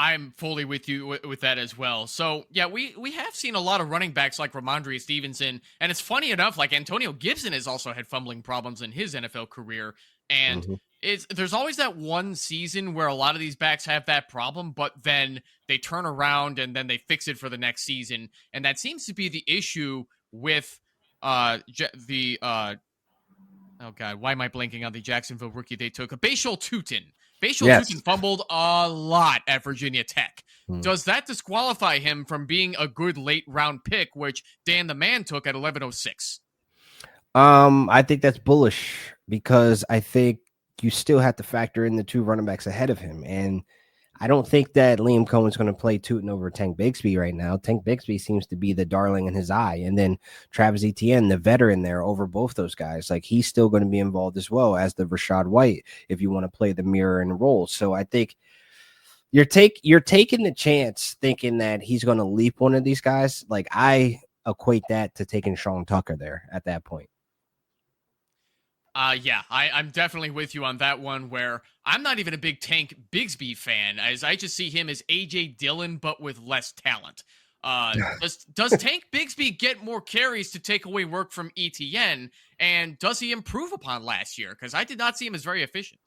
I'm fully with you with that as well. So yeah, we have seen a lot of running backs like Ramondre Stevenson, and it's funny enough, like Antonio Gibson has also had fumbling problems in his NFL career, and Mhm. there's always that one season where a lot of these backs have that problem, but then they turn around and then they fix it for the next season, and that seems to be the issue with the oh God, why am I blanking on the Jacksonville rookie they took? Bashal Tutin. Bashal Yes. Tutin fumbled a lot at Virginia Tech. Mm. Does that disqualify him from being a good late round pick, which Dan the Man took at 11:06? I think that's bullish because I think you still have to factor in the two running backs ahead of him. And I don't think that Liam Cohen's going to play Tootin over Tank Bigsby right now. Tank Bigsby seems to be the darling in his eye. And then Travis Etienne, the veteran there over both those guys, like he's still going to be involved as well as the Rashad White if you want to play the mirror and role. So I think you're taking the chance thinking that he's going to leap one of these guys. Like I equate that to taking Sean Tucker there at that point. Yeah, I'm definitely with you on that one where I'm not even a big Tank Bigsby fan, as I just see him as AJ Dillon, but with less talent. Does Tank Bigsby get more carries to take away work from ETN? And does he improve upon last year? Because I did not see him as very efficient.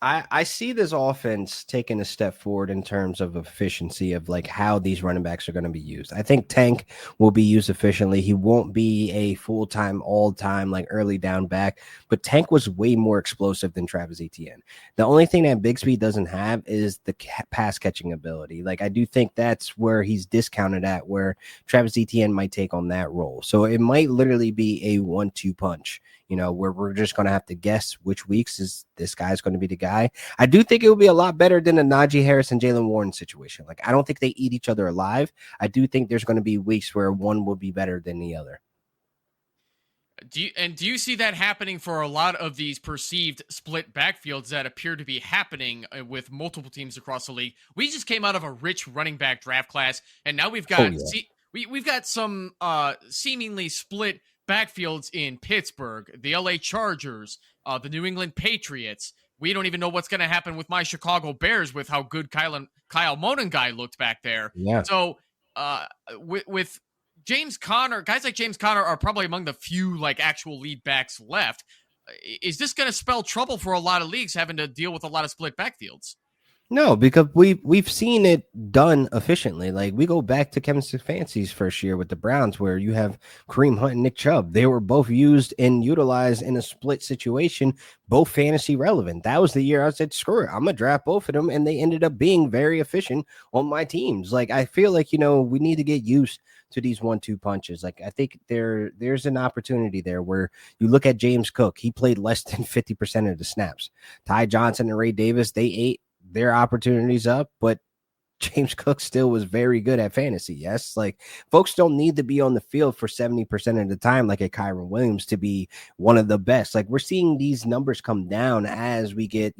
I see this offense taking a step forward in terms of efficiency of like how these running backs are going to be used. I think Tank will be used efficiently. He won't be a full-time, all-time, like early down back, but Tank was way more explosive than Travis Etienne. The only thing that Bigsby doesn't have is the pass catching ability. Like I do think that's where he's discounted at, where Travis Etienne might take on that role. So it might literally be a 1-2 punch, where we're just going to have to guess which weeks is this guy's going to be the guy. I do think it will be a lot better than a Najee Harris and Jalen Warren situation. Like, I don't think they eat each other alive. I do think there's going to be weeks where one will be better than the other. Do you see that happening for a lot of these perceived split backfields that appear to be happening with multiple teams across the league? We just came out of a rich running back draft class, and now we've got we've got some seemingly split backfields in Pittsburgh, the LA Chargers, the New England Patriots. We don't even know what's going to happen with my Chicago Bears with how good Kyle Monangai looked back there. Yeah. So with James Conner, guys like James Conner are probably among the few like actual lead backs left. Is this going to spell trouble for a lot of leagues having to deal with a lot of split backfields? No, because we've seen it done efficiently. Like we go back to Kevin Stefanski's first year with the Browns, where you have Kareem Hunt and Nick Chubb. They were both used and utilized in a split situation, both fantasy relevant. That was the year I said, screw it, I'm gonna draft both of them, and they ended up being very efficient on my teams. Like I feel like we need to get used to these 1-2 punches. Like I think there's an opportunity there where you look at James Cook, he played less than 50% of the snaps. Ty Johnson and Ray Davis, they ate their opportunities up, but James Cook still was very good at fantasy. Yes. Like folks don't need to be on the field for 70% of the time, like a Kyron Williams, to be one of the best. Like we're seeing these numbers come down as we get,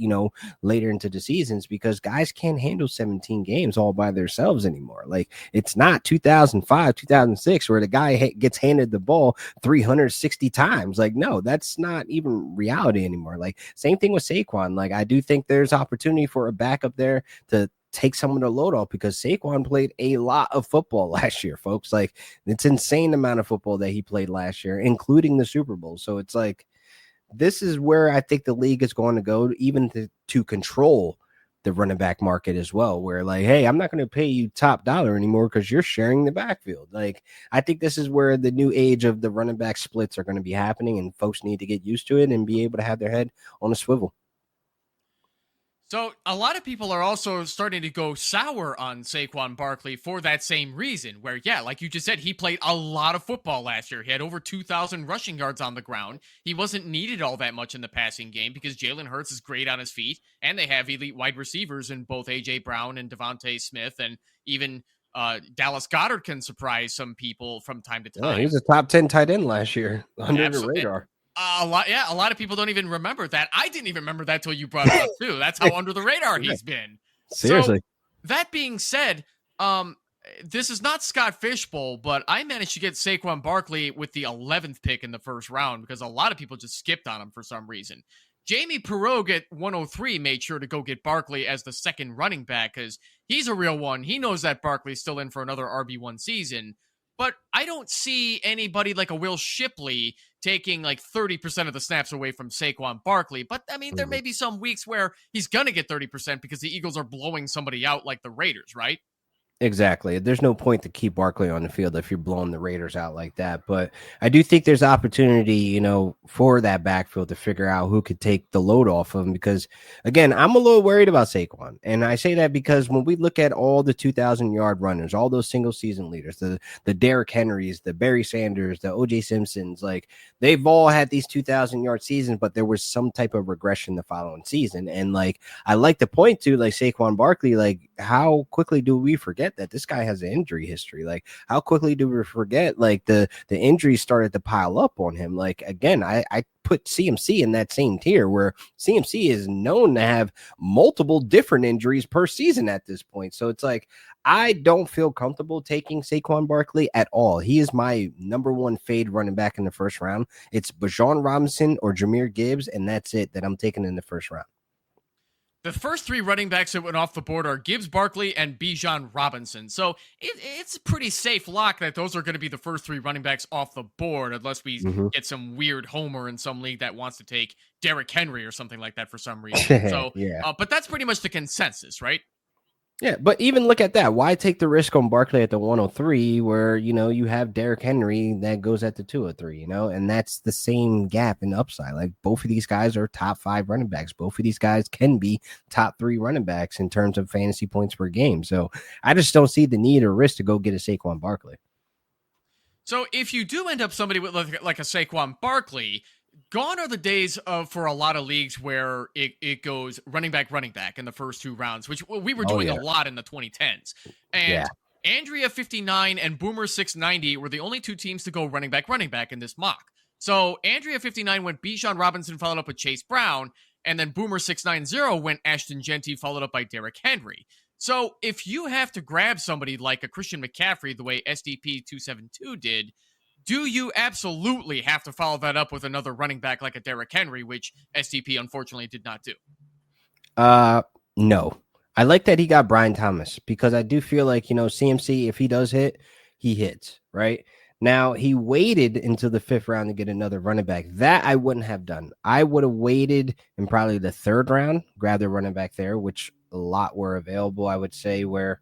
later into the seasons because guys can't handle 17 games all by themselves anymore. Like it's not 2005, 2006, where the guy gets handed the ball 360 times. Like, no, that's not even reality anymore. Like same thing with Saquon. Like I do think there's opportunity for a backup there to take some of the load off because Saquon played a lot of football last year, folks. Like it's insane amount of football that he played last year, including the Super Bowl. So it's like, this is where I think the league is going to go, even to control the running back market as well, where like, hey, I'm not going to pay you top dollar anymore because you're sharing the backfield. Like, I think this is where the new age of the running back splits are going to be happening, and folks need to get used to it and be able to have their head on a swivel. So a lot of people are also starting to go sour on Saquon Barkley for that same reason, where, yeah, like you just said, he played a lot of football last year. He had over 2,000 rushing yards on the ground. He wasn't needed all that much in the passing game because Jalen Hurts is great on his feet, and they have elite wide receivers in both A.J. Brown and Devontae Smith, and even Dallas Goedert can surprise some people from time to time. Yeah, he was a top 10 tight end last year under the radar. A lot of people don't even remember that. I didn't even remember that till you brought it up too. That's how under the radar he's been. Seriously. So, that being said, this is not Scott Fishbowl, but I managed to get Saquon Barkley with the 11th pick in the first round because a lot of people just skipped on him for some reason. Jamie Perrogue at 103 made sure to go get Barkley as the second running back because he's a real one. He knows that Barkley's still in for another RB1 season. But I don't see anybody like a Will Shipley taking like 30% of the snaps away from Saquon Barkley. But I mean, there may be some weeks where he's going to get 30% because the Eagles are blowing somebody out like the Raiders, right? Exactly. There's no point to keep Barkley on the field if you're blowing the Raiders out like that. But I do think there's opportunity, for that backfield to figure out who could take the load off of him. Because, again, I'm a little worried about Saquon. And I say that because when we look at all the 2,000-yard runners, all those single-season leaders, the Derrick Henrys, the Barry Sanders, the O.J. Simpsons, like, they've all had these 2,000-yard seasons, but there was some type of regression the following season. And, like, I like to point to, like, Saquon Barkley, like, how quickly do we forget that this guy has an injury history? Like, how quickly do we forget like the injuries started to pile up on him? Like, again, I put CMC in that same tier where CMC is known to have multiple different injuries per season at this point. So it's like, I don't feel comfortable taking Saquon Barkley at all. He is my number one fade running back in the first round. It's Bijan Robinson or Jahmyr Gibbs, and that's it that I'm taking in the first round. The first three running backs that went off the board are Gibbs, Barkley, and Bijan Robinson. So it's a pretty safe lock that those are going to be the first three running backs off the board, unless we get some weird homer in some league that wants to take Derrick Henry or something like that for some reason. So, yeah. But that's pretty much the consensus, right? Yeah, but even look at that. Why take the risk on Barkley at the 103 where, you have Derrick Henry that goes at the 203, and that's the same gap in upside. Like, both of these guys are top 5 running backs. Both of these guys can be top 3 running backs in terms of fantasy points per game. So I just don't see the need or risk to go get a Saquon Barkley. So if you do end up somebody with like a Saquon Barkley, gone are the days of for a lot of leagues where it goes running back in the first 2 rounds, which we were doing a lot in the 2010s. And Andrea 59 and Boomer 690 were the only 2 teams to go running back in this mock. So Andrea 59 went Bijan Robinson, followed up with Chase Brown, and then Boomer 690 went Ashton Genty, followed up by Derrick Henry. So if you have to grab somebody like a Christian McCaffrey the way SDP 272 did, do you absolutely have to follow that up with another running back like a Derrick Henry, which SDP unfortunately did not do? No. I like that he got Brian Thomas because I do feel like, CMC, if he does hit, he hits, right? Now, he waited until the 5th round to get another running back. That I wouldn't have done. I would have waited in probably the 3rd round, grabbed a running back there, which a lot were available, I would say, where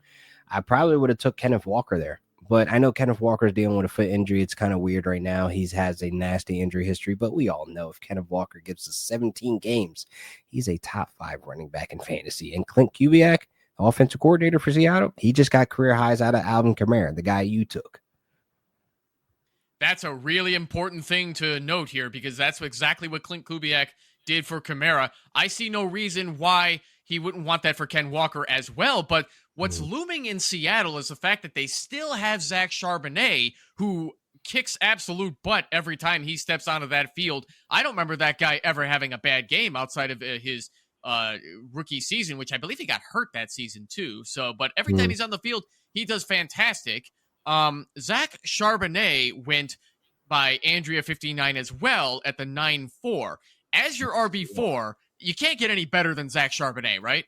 I probably would have took Kenneth Walker there. But I know Kenneth Walker's dealing with a foot injury. It's kind of weird right now. He has a nasty injury history, but we all know if Kenneth Walker gives us 17 games, he's a top 5 running back in fantasy. And Clint Kubiak, offensive coordinator for Seattle, he just got career highs out of Alvin Kamara, the guy you took. That's a really important thing to note here because that's exactly what Clint Kubiak did for Kamara. I see no reason why he wouldn't want that for Ken Walker as well, but what's looming in Seattle is the fact that they still have Zach Charbonnet, who kicks absolute butt every time he steps onto that field. I don't remember that guy ever having a bad game outside of his rookie season, which I believe he got hurt that season too. So, but every time he's on the field, he does fantastic. Zach Charbonnet went by Andrea 59 as well at the 9-4. As your RB4, you can't get any better than Zach Charbonnet, right?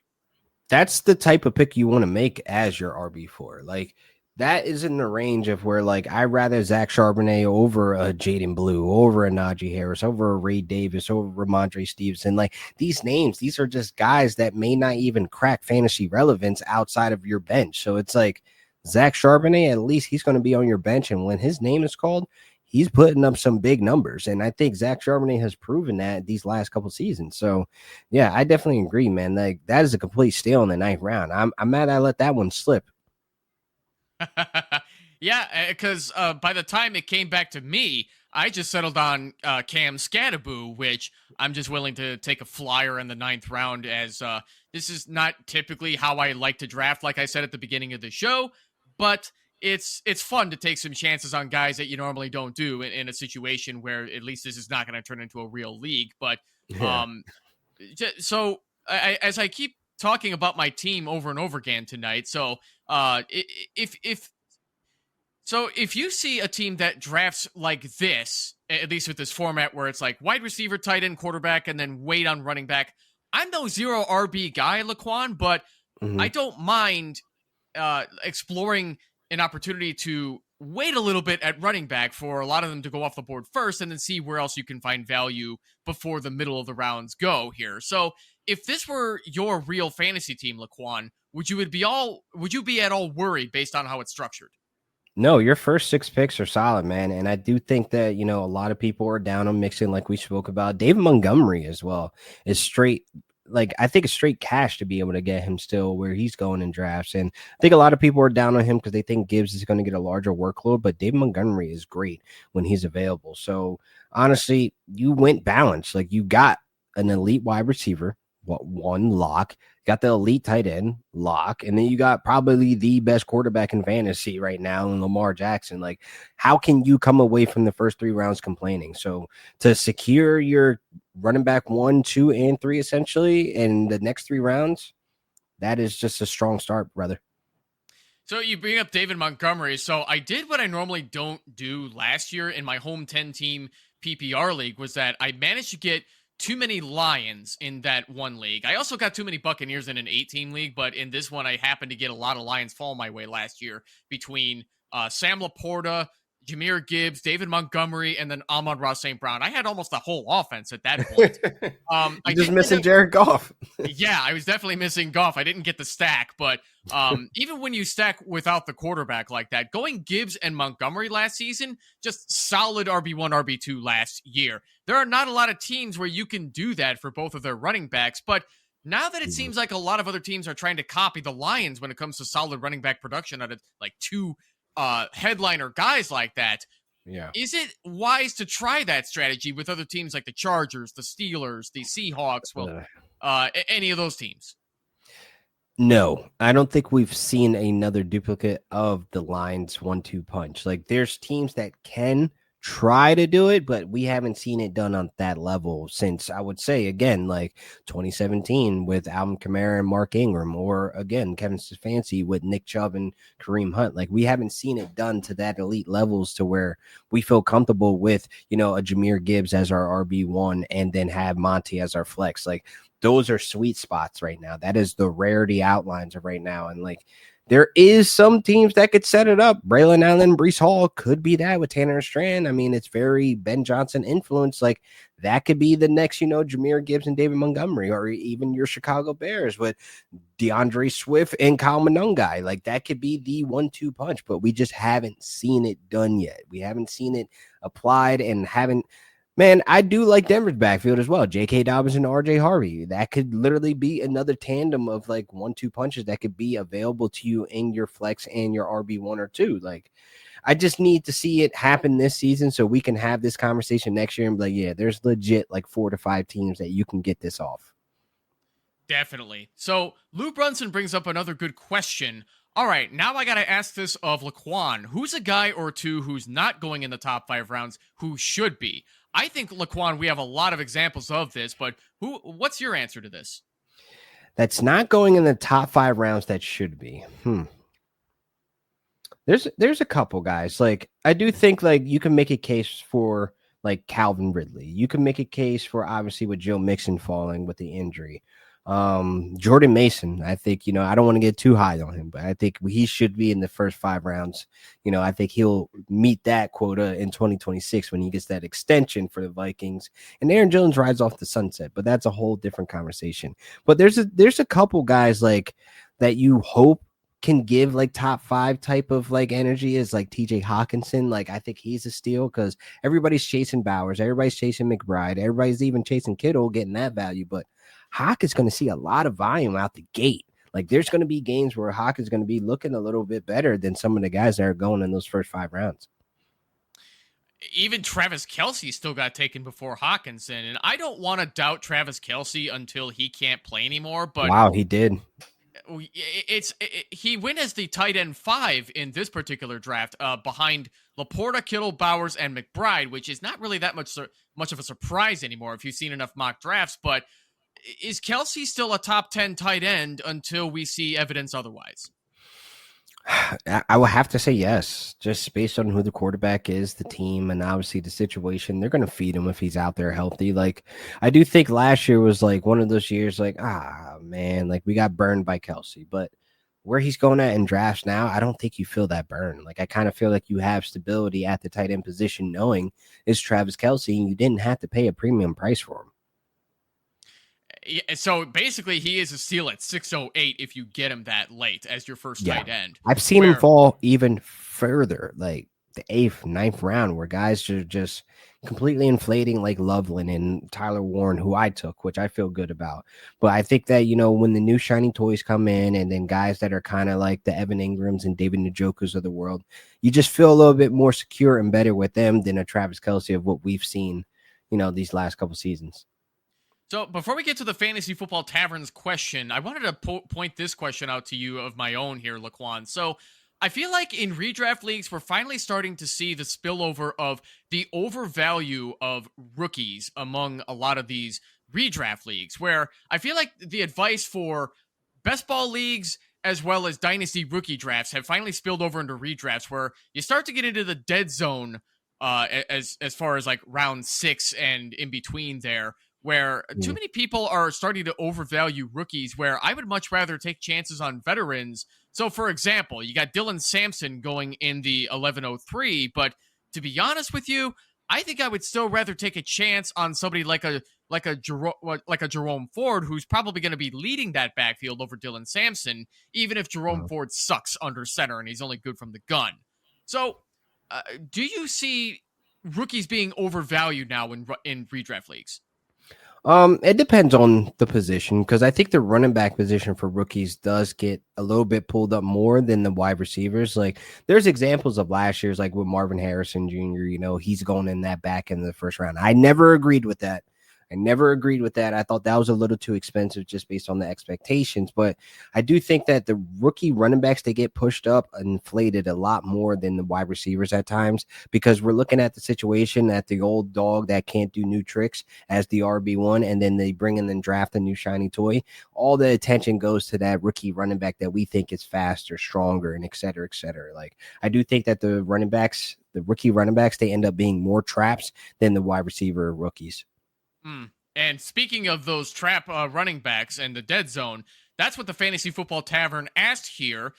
That's the type of pick you want to make as your RB4. Like, that is in the range of where, like, I'd rather Zach Charbonnet over a Jaden Blue, over a Najee Harris, over a Ray Davis, over Ramondre Stevenson. Like, these names, these are just guys that may not even crack fantasy relevance outside of your bench. So it's like Zach Charbonnet, at least he's going to be on your bench. And when his name is called, he's putting up some big numbers. And I think Zach Charbonnet has proven that these last couple seasons. So, yeah, I definitely agree, man. Like, that is a complete steal in the 9th round. I'm mad I let that one slip. Yeah, because by the time it came back to me, I just settled on Cam Scattaboo, which I'm just willing to take a flyer in the 9th round as this is not typically how I like to draft, like I said at the beginning of the show, but it's fun to take some chances on guys that you normally don't do in a situation where at least this is not going to turn into a real league. But so as I keep talking about my team over and over again tonight, so if you see a team that drafts like this, at least with this format where it's like wide receiver, tight end, quarterback, and then wait on running back. I'm no zero RB guy, LaQuan, but I Mhm. don't mind exploring an opportunity to wait a little bit at running back for a lot of them to go off the board first and then see where else you can find value before the middle of the rounds go here. So if this were your real fantasy team, LaQuan, would you be at all worried based on how it's structured? No, your first 6 picks are solid, man, and I do think that, a lot of people are down on Mixon like we spoke about. David Montgomery as well is straight I think it's straight cash to be able to get him still where he's going in drafts, and I think a lot of people are down on him because they think Gibbs is gonna get a larger workload, but David Montgomery is great when he's available. So, honestly, you went balanced, like, you got an elite wide receiver, one lock, got the elite tight end lock, and then you got probably the best quarterback in fantasy right now in Lamar Jackson. Like, how can you come away from the first 3 rounds complaining? So to secure your running back 1, 2, and 3 essentially in the next 3 rounds, that is just a strong start, brother. So you bring up David Montgomery. So I did what I normally don't do last year in my home 10 team PPR league was that I managed to get too many Lions in that one league. I also got too many Buccaneers in an 8-team league, but in this one I happened to get a lot of Lions fall my way last year between Sam Laporta, Jameer Gibbs, David Montgomery, and then Amon-Ra St. Brown. I had almost the whole offense at that point. I You're just didn't end missing up Jared Goff. yeah, I was definitely missing Goff. I didn't get the stack, but even when you stack without the quarterback like that, going Gibbs and Montgomery last season, just solid RB1, RB2 last year. There are not a lot of teams where you can do that for both of their running backs, but now that it seems like a lot of other teams are trying to copy the Lions when it comes to solid running back production out of like two headliner guys like that, Yeah. is it wise to try that strategy with other teams like the Chargers, the Steelers, the Seahawks? Well, any of those teams. No, I don't think we've seen another duplicate of the Lions 1-2 punch. Like, there's teams that can try to do it, but we haven't seen it done on that level since, I would say, again, like 2017 with Alvin Kamara and Mark Ingram, or again, Kevin Stefanski with Nick Chubb and Kareem Hunt. Like, we haven't seen it done to that elite levels to where we feel comfortable with, a Jameer Gibbs as our RB1 and then have Monty as our flex. Like, those are sweet spots right now. That is the rarity outlines of right now. And like, there is some teams that could set it up. Braylon Allen, Brees Hall could be that with Tanner Strand. I mean, it's very Ben Johnson influence. Like, that could be the next, Jameer Gibbs and David Montgomery, or even your Chicago Bears with DeAndre Swift and Kyle Monangai. Like, that could be the 1-2 punch, but we just haven't seen it done yet. We haven't seen it applied and haven't. Man, I do like Denver's backfield as well. J.K. Dobbins and R.J. Harvey. That could literally be another tandem of like 1-2 punches that could be available to you in your flex and your RB1 or 2. Like, I just need to see it happen this season so we can have this conversation next year and be like, yeah, there's legit like 4 to 5 teams that you can get this off. Definitely. So Lou Brunson brings up another good question. All right, now I got to ask this of LaQuan. Who's a guy or two who's not going in the top 5 rounds who should be? I think, LaQuan, we have a lot of examples of this, but what's your answer to this? That's not going in the top 5 rounds that should be. There's a couple guys. Like, I do think like you can make a case for like Calvin Ridley. You can make a case for obviously with Joe Mixon falling with the injury. Jordan Mason, I think, I don't want to get too high on him, but I think he should be in the first 5 rounds. I think he'll meet that quota in 2026 when he gets that extension for the Vikings, and Aaron Jones rides off the sunset, but that's a whole different conversation. But there's a couple guys like that you hope can give like top 5 type of like energy is like TJ Hawkinson. Like, I think he's a steal because everybody's chasing Bowers, everybody's chasing McBride, everybody's even chasing Kittle, getting that value, but Hawk is going to see a lot of volume out the gate. Like, there's going to be games where Hawk is going to be looking a little bit better than some of the guys that are going in those first 5 rounds. Even Travis Kelce still got taken before Hawkinson, and I don't want to doubt Travis Kelce until he can't play anymore. But wow, he did. He went as the tight end 5 in this particular draft, behind Laporta, Kittle, Bowers, and McBride, which is not really that much of a surprise anymore if you've seen enough mock drafts. But is Kelce still a top 10 tight end until we see evidence otherwise? I would have to say yes, just based on who the quarterback is, the team, and obviously the situation. They're going to feed him if he's out there healthy. Like, I do think last year was like one of those years, like, man, like we got burned by Kelsey. But where he's going at in drafts now, I don't think you feel that burn. Like, I kind of feel like you have stability at the tight end position, knowing it's Travis Kelsey, and you didn't have to pay a premium price for him. Yeah, so basically, he is a steal at 608 if you get him that late as your first Yeah. tight end. I've seen him Where fall even further, like the eighth, ninth round, where guys are just completely inflating, like Loveland and Tyler Warren, who I took, which I feel good about. But I think that, when the new shiny toys come in, and then guys that are kind of like the Evan Ingrams and David Njokus of the world, you just feel a little bit more secure and better with them than a Travis Kelsey of what we've seen, these last couple seasons. So before we get to the Fantasy Football Taverns question, I wanted to point this question out to you of my own here, LaQuan. So I feel like in redraft leagues, we're finally starting to see the spillover of the overvalue of rookies among a lot of these redraft leagues, where I feel like the advice for best ball leagues as well as dynasty rookie drafts have finally spilled over into redrafts, where you start to get into the dead zone as far as like round 6 and in between there, where too many people are starting to overvalue rookies, where I would much rather take chances on veterans. So, for example, you got Dylan Sampson going in the 1103, but to be honest with you, I think I would still rather take a chance on somebody like a Jerome Ford, who's probably going to be leading that backfield over Dylan Sampson, even if Jerome Ford sucks under center and he's only good from the gun. So, do you see rookies being overvalued now in redraft leagues? It depends on the position, because I think the running back position for rookies does get a little bit pulled up more than the wide receivers. Like, there's examples of last year's, like with Marvin Harrison Jr., he's going in that back in the first round. I never agreed with that. I thought that was a little too expensive just based on the expectations. But I do think that the rookie running backs, they get pushed up, inflated a lot more than the wide receivers at times, because we're looking at the situation at the old dog that can't do new tricks as the RB1, and then they bring in and draft a new shiny toy. All the attention goes to that rookie running back that we think is faster, stronger, and et cetera, et cetera. Like, I do think that the rookie running backs, they end up being more traps than the wide receiver rookies. And speaking of those trap running backs and the dead zone, that's what the Fantasy Football Tavern asked here.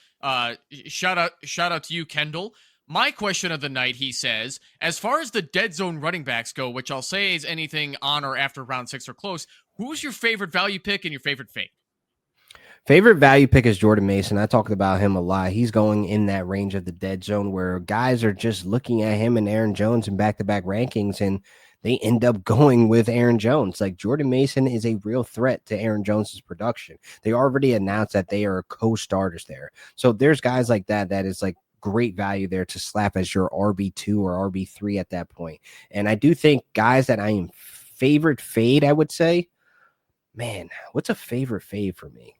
Shout out to you, Kendall. My question of the night, he says, as far as the dead zone running backs go, which I'll say is anything on or after round 6 or close, who's your favorite value pick and your favorite fade? Favorite value pick is Jordan Mason. I talked about him a lot. He's going in that range of the dead zone where guys are just looking at him and Aaron Jones in back-to-back rankings, and they end up going with Aaron Jones. Like, Jordan Mason is a real threat to Aaron Jones's production. They already announced that they are co-starters there. So there's guys like that is like great value there to slap as your RB2 or RB3 at that point. And I do think guys that I am favorite fade, I would say, man, what's a favorite fade for me?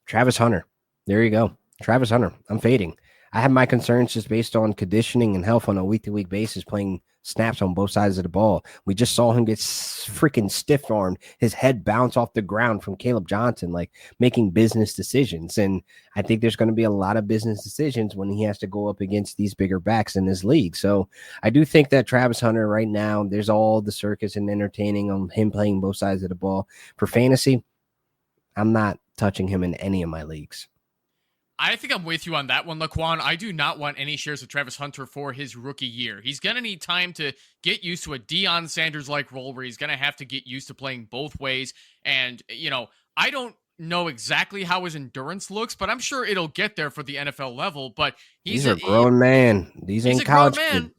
Travis Hunter. There you go. Travis Hunter. I'm fading. I have my concerns just based on conditioning and health on a week-to-week basis, playing snaps on both sides of the ball. We just saw him get freaking stiff-armed, his head bounce off the ground from Caleb Johnson, like making business decisions. And I think there's going to be a lot of business decisions when he has to go up against these bigger backs in this league. So I do think that Travis Hunter right now, there's all the circus and entertaining on him playing both sides of the ball. For fantasy, I'm not touching him in any of my leagues. I think I'm with you on that one, LaQuan. I do not want any shares of Travis Hunter for his rookie year. He's going to need time to get used to a Deion Sanders-like role where he's going to have to get used to playing both ways. And, I don't know exactly how his endurance looks, but I'm sure it'll get there for the NFL level. But He's a grown man. These ain't college kids.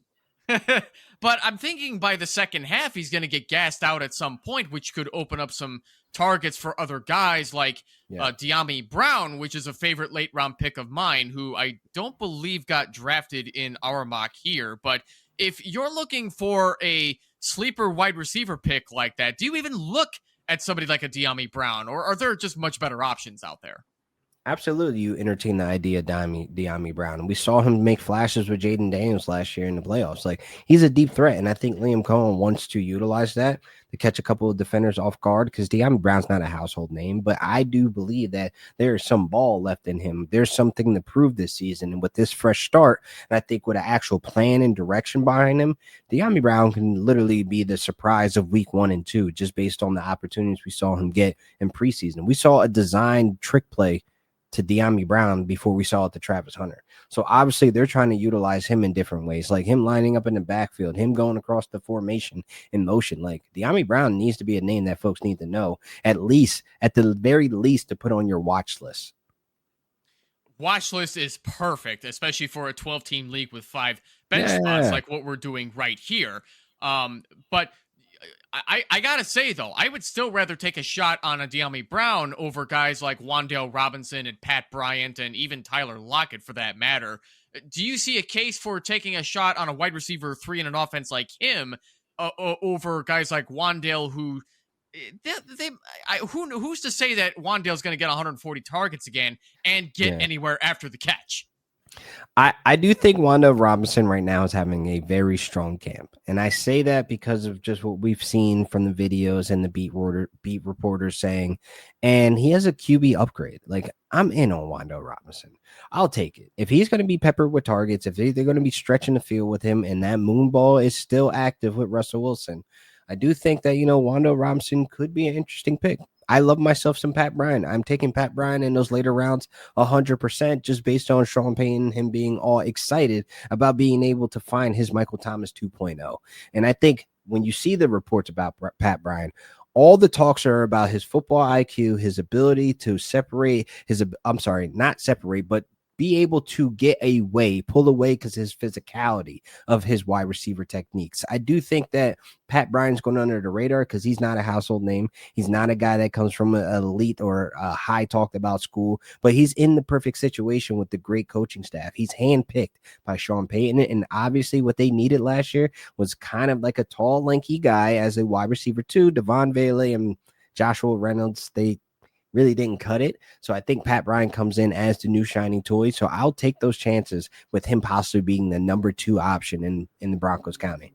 But I'm thinking by the second half, he's going to get gassed out at some point, which could open up some targets for other guys like De'Ami Brown, which is a favorite late round pick of mine, who I don't believe got drafted in our mock here. But if you're looking for a sleeper wide receiver pick like that, do you even look at somebody like a De'Ami Brown, or are there just much better options out there? Absolutely, you entertain the idea of De'Ami Brown. And we saw him make flashes with Jaden Daniels last year in the playoffs. Like, he's a deep threat, and I think Liam Cohen wants to utilize that to catch a couple of defenders off guard because De'Ami Brown's not a household name, but I do believe that there is some ball left in him. There's something to prove this season, and with this fresh start, and I think with an actual plan and direction behind him, De'Ami Brown can literally be the surprise of week 1 and 2, just based on the opportunities we saw him get in preseason. We saw a designed trick play to De'Ami Brown before we saw it to Travis Hunter. So obviously they're trying to utilize him in different ways, like him lining up in the backfield, him going across the formation in motion. Like, De'Ami Brown needs to be a name that folks need to know, at the very least, to put on your watch list. Watch list is perfect, especially for a 12-team league with 5 bench spots Yeah. like what we're doing right here. But I gotta say though, I would still rather take a shot on a De'Ami Brown over guys like Wan'Dale Robinson and Pat Bryant and even Tyler Lockett for that matter. Do you see a case for taking a shot on a wide receiver 3 in an offense like him over guys like Wan'Dale who? Who's to say that Wan'Dale's going to get 140 targets again and get Yeah. anywhere after the catch? I do think Wanda Robinson right now is having a very strong camp. And I say that because of just what we've seen from the videos and the beat reporters saying. And he has a QB upgrade. Like, I'm in on Wanda Robinson. I'll take it. If he's going to be peppered with targets, if they're going to be stretching the field with him, and that moon ball is still active with Russell Wilson, I do think that, Wanda Robinson could be an interesting pick. I love myself some Pat Bryant. I'm taking Pat Bryant in those later rounds 100% just based on Sean Payton, him being all excited about being able to find his Michael Thomas 2.0. And I think when you see the reports about Pat Bryant, all the talks are about his football IQ, his ability to not separate, but be able to pull away because his physicality of his wide receiver techniques. I do think that Pat Bryant's going under the radar because he's not a household name. He's not a guy that comes from an elite or a high talked about school, but he's in the perfect situation with the great coaching staff. He's handpicked by Sean Payton, and obviously what they needed last year was kind of like a tall, lanky guy as a wide receiver too. Devon Bailey and Joshua Reynolds, they really didn't cut it. So I think Pat Bryant comes in as the new shining toy. So I'll take those chances with him possibly being the number 2 option in the Broncos County.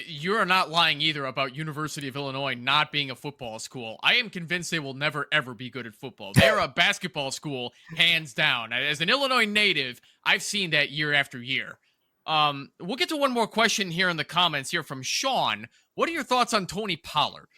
You're not lying either about University of Illinois not being a football school. I am convinced they will never, ever be good at football. They're a basketball school, hands down. As an Illinois native, I've seen that year after year. We'll get to one more question here in the comments here from Sean. What are your thoughts on Tony Pollard?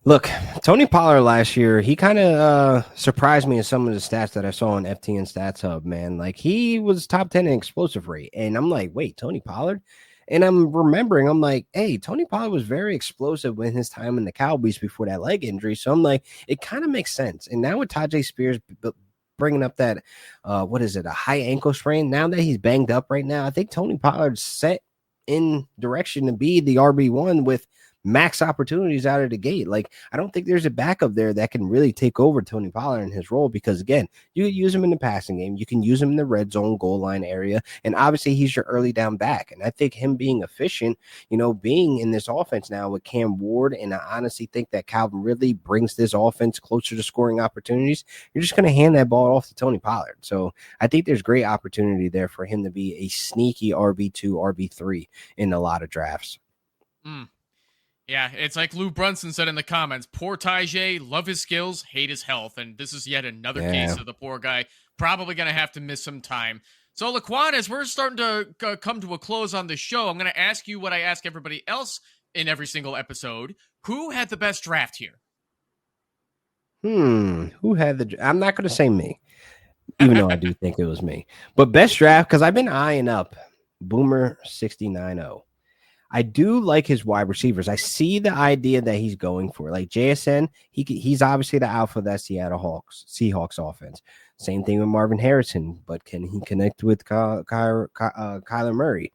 Look, Tony Pollard last year, he kind of surprised me in some of the stats that I saw on FTN Stats Hub, man. Like, he was top 10 in explosive rate. And I'm like, wait, Tony Pollard? And I'm remembering, I'm like, hey, Tony Pollard was very explosive in his time in the Cowboys before that leg injury. So I'm like, it kind of makes sense. And now with Tajay Spears bringing up that, a high ankle sprain, now that he's banged up right now, I think Tony Pollard's set in direction to be the RB1 with max opportunities out of the gate. Like, I don't think there's a backup there that can really take over Tony Pollard in his role because, again, you can use him in the passing game. You can use him in the red zone goal line area. And obviously, he's your early down back. And I think him being efficient, being in this offense now with Cam Ward, and I honestly think that Calvin Ridley brings this offense closer to scoring opportunities. You're just going to hand that ball off to Tony Pollard. So I think there's great opportunity there for him to be a sneaky RB2, RB3 in a lot of drafts. Yeah, it's like Lou Brunson said in the comments, poor Tajay, love his skills, hate his health. And this is yet another case of the poor guy probably going to have to miss some time. So, LaQuan, as we're starting to come to a close on the show, I'm going to ask you what I ask everybody else in every single episode. Who had the best draft here? Who had I'm not going to say me, even though I do think it was me. But best draft, because I've been eyeing up Boomer 690. I do like his wide receivers. I see the idea that he's going for. Like JSN, he's obviously the alpha of that Seahawks offense. Same thing with Marvin Harrison, but can he connect with Kyler Murray?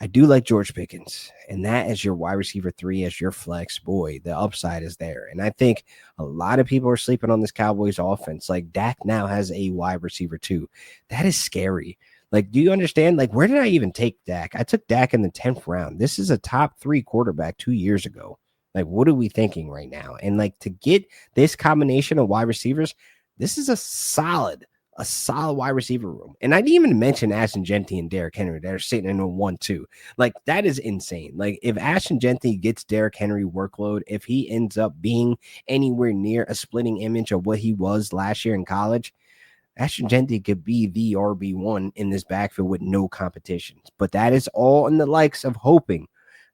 I do like George Pickens, and that is your wide receiver 3 as your flex. Boy, the upside is there. And I think a lot of people are sleeping on this Cowboys offense. Like, Dak now has a wide receiver 2. That is scary. Like, do you understand? Like, where did I even take Dak? I took Dak in the 10th round. This is a top 3 quarterback 2 years ago. Like, what are we thinking right now? And, like, to get this combination of wide receivers, this is a solid wide receiver room. And I didn't even mention Ashton Genty and Derrick Henry that are sitting in a 1-2. Like, that is insane. Like, if Ashton Genty gets Derrick Henry workload, if he ends up being anywhere near a splitting image of what he was last year in college, Ashton Genty could be the RB1 in this backfield with no competition. But that is all in the likes of hoping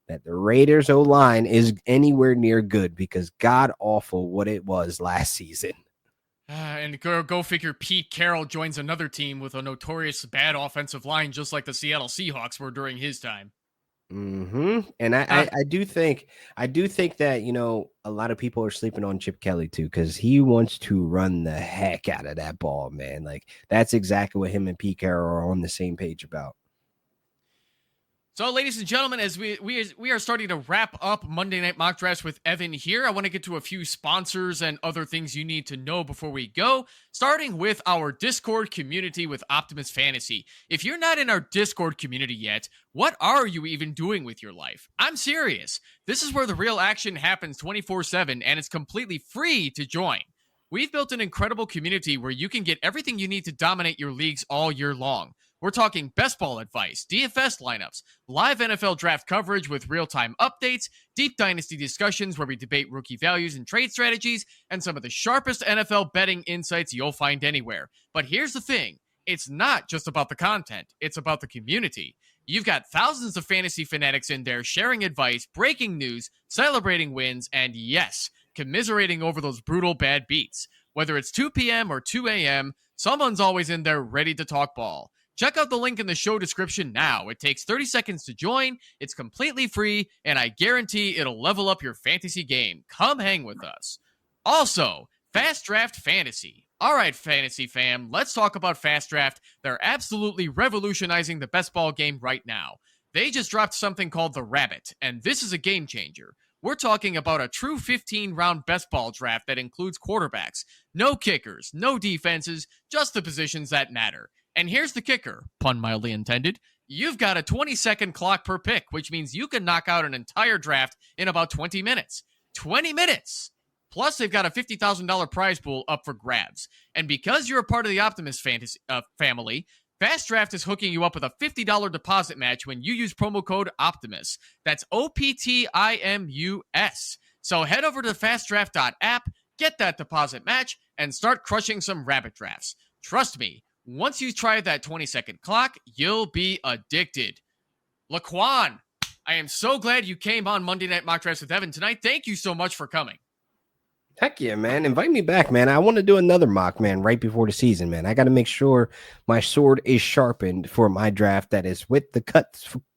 that the Raiders O-line is anywhere near good, because god awful what it was last season. And go figure, Pete Carroll joins another team with a notorious bad offensive line, just like the Seattle Seahawks were during his time. And I do think that, you know, a lot of people are sleeping on Chip Kelly too, because he wants to run the heck out of that ball, man. Like, that's exactly what him and Pete Carroll are on the same page about. So, ladies and gentlemen, as we are starting to wrap up Monday Night Mock Drafts with Evan here, I want to get to a few sponsors and other things you need to know before we go, starting with our Discord community with Optimus Fantasy. If you're not in our Discord community yet, what are you even doing with your life? I'm serious. This is where the real action happens 24/7, and it's completely free to join. We've built an incredible community where you can get everything you need to dominate your leagues all year long. We're talking best ball advice, DFS lineups, live NFL draft coverage with real-time updates, deep dynasty discussions where we debate rookie values and trade strategies, and some of the sharpest NFL betting insights you'll find anywhere. But here's the thing. It's not just about the content. It's about the community. You've got thousands of fantasy fanatics in there sharing advice, breaking news, celebrating wins, and yes, commiserating over those brutal bad beats. Whether it's 2 p.m. or 2 a.m., someone's always in there ready to talk ball. Check out the link in the show description now. It takes 30 seconds to join, it's completely free, and I guarantee it'll level up your fantasy game. Come hang with us. Also, Fast Draft Fantasy. All right, fantasy fam, let's talk about Fast Draft. They're absolutely revolutionizing the best ball game right now. They just dropped something called the Rabbit, and this is a game changer. We're talking about a true 15-round best ball draft that includes quarterbacks. No kickers, no defenses, just the positions that matter. And here's the kicker, pun mildly intended. You've got a 20-second clock per pick, which means you can knock out an entire draft in about 20 minutes. 20 minutes! Plus, they've got a $50,000 prize pool up for grabs. And because you're a part of the Optimus family, Fast Draft is hooking you up with a $50 deposit match when you use promo code Optimus. That's OPTIMUS. So head over to fastdraft.app, get that deposit match, and start crushing some rabbit drafts. Trust me, once you try that 20-second clock, you'll be addicted. LaQuan, I am so glad you came on Monday Night Mock Drafts with Evan tonight. Thank you so much for coming. Heck yeah, man. Invite me back, man. I want to do another mock, man, right before the season, man. I got to make sure my sword is sharpened for my draft that is with the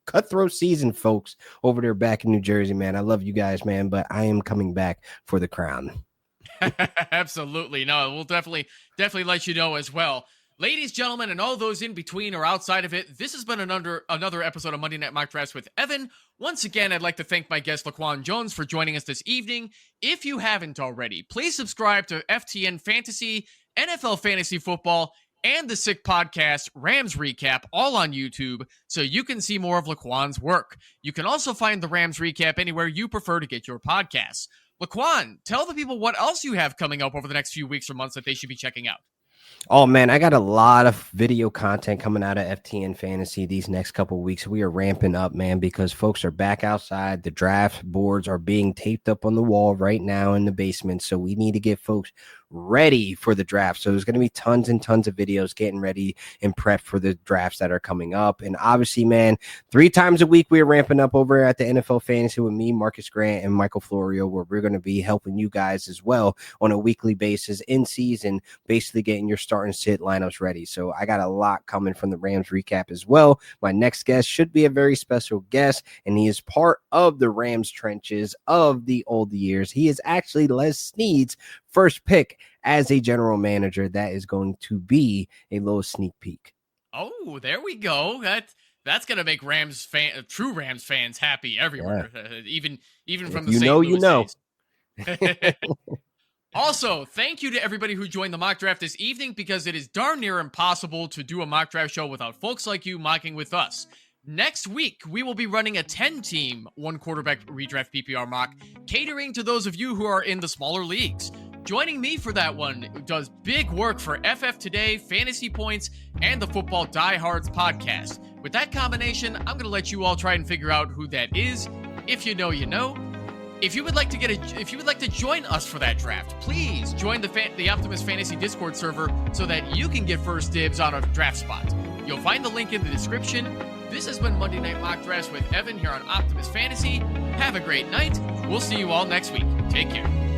cutthroat season, folks, over there back in New Jersey, man. I love you guys, man, but I am coming back for the crown. Absolutely. No, we'll definitely let you know as well. Ladies, gentlemen, and all those in between or outside of it, this has been another episode of Monday Night Mock Drafts with Evan. Once again, I'd like to thank my guest, LaQuan Jones, for joining us this evening. If you haven't already, please subscribe to FTN Fantasy, NFL Fantasy Football, and the Sick Podcast Rams Recap, all on YouTube, so you can see more of LaQuan's work. You can also find the Rams Recap anywhere you prefer to get your podcasts. LaQuan, tell the people what else you have coming up over the next few weeks or months that they should be checking out. Oh, man, I got a lot of video content coming out of FTN Fantasy these next couple of weeks. We are ramping up, man, because folks are back outside. The draft boards are being taped up on the wall right now in the basement, so we need to get folks ready for the draft. So there's going to be tons and tons of videos getting ready and prep for the drafts that are coming up. And obviously, man, 3 times a week we're ramping up over at the NFL Fantasy with me, Marcus Grant, and Michael Florio, where we're going to be helping you guys as well on a weekly basis in season, basically getting your start and sit lineups ready. So I got a lot coming from the Rams recap as well. My next guest should be a very special guest, and he is part of the Rams trenches of the old years. He is actually Les Snead's first pick as a general manager. That is going to be a little sneak peek. Oh, there we go. That's gonna make true Rams fans happy everywhere. Yeah. Even from the St. Louis days. Also, thank you to everybody who joined the mock draft this evening, because it is darn near impossible to do a mock draft show without folks like you mocking with us. Next week, we will be running a 10-team one quarterback redraft PPR mock, catering to those of you who are in the smaller leagues. Joining me for that one does big work for FF Today, Fantasy Points, and the Football Diehards podcast. With that combination, I'm going to let you all try and figure out who that is. If you know, you know. If you would like to join us for that draft, please join the Optimus Fantasy Discord server so that you can get first dibs on a draft spot. You'll find the link in the description. This has been Monday Night Mock Drafts with Evan here on Optimus Fantasy. Have a great night. We'll see you all next week. Take care.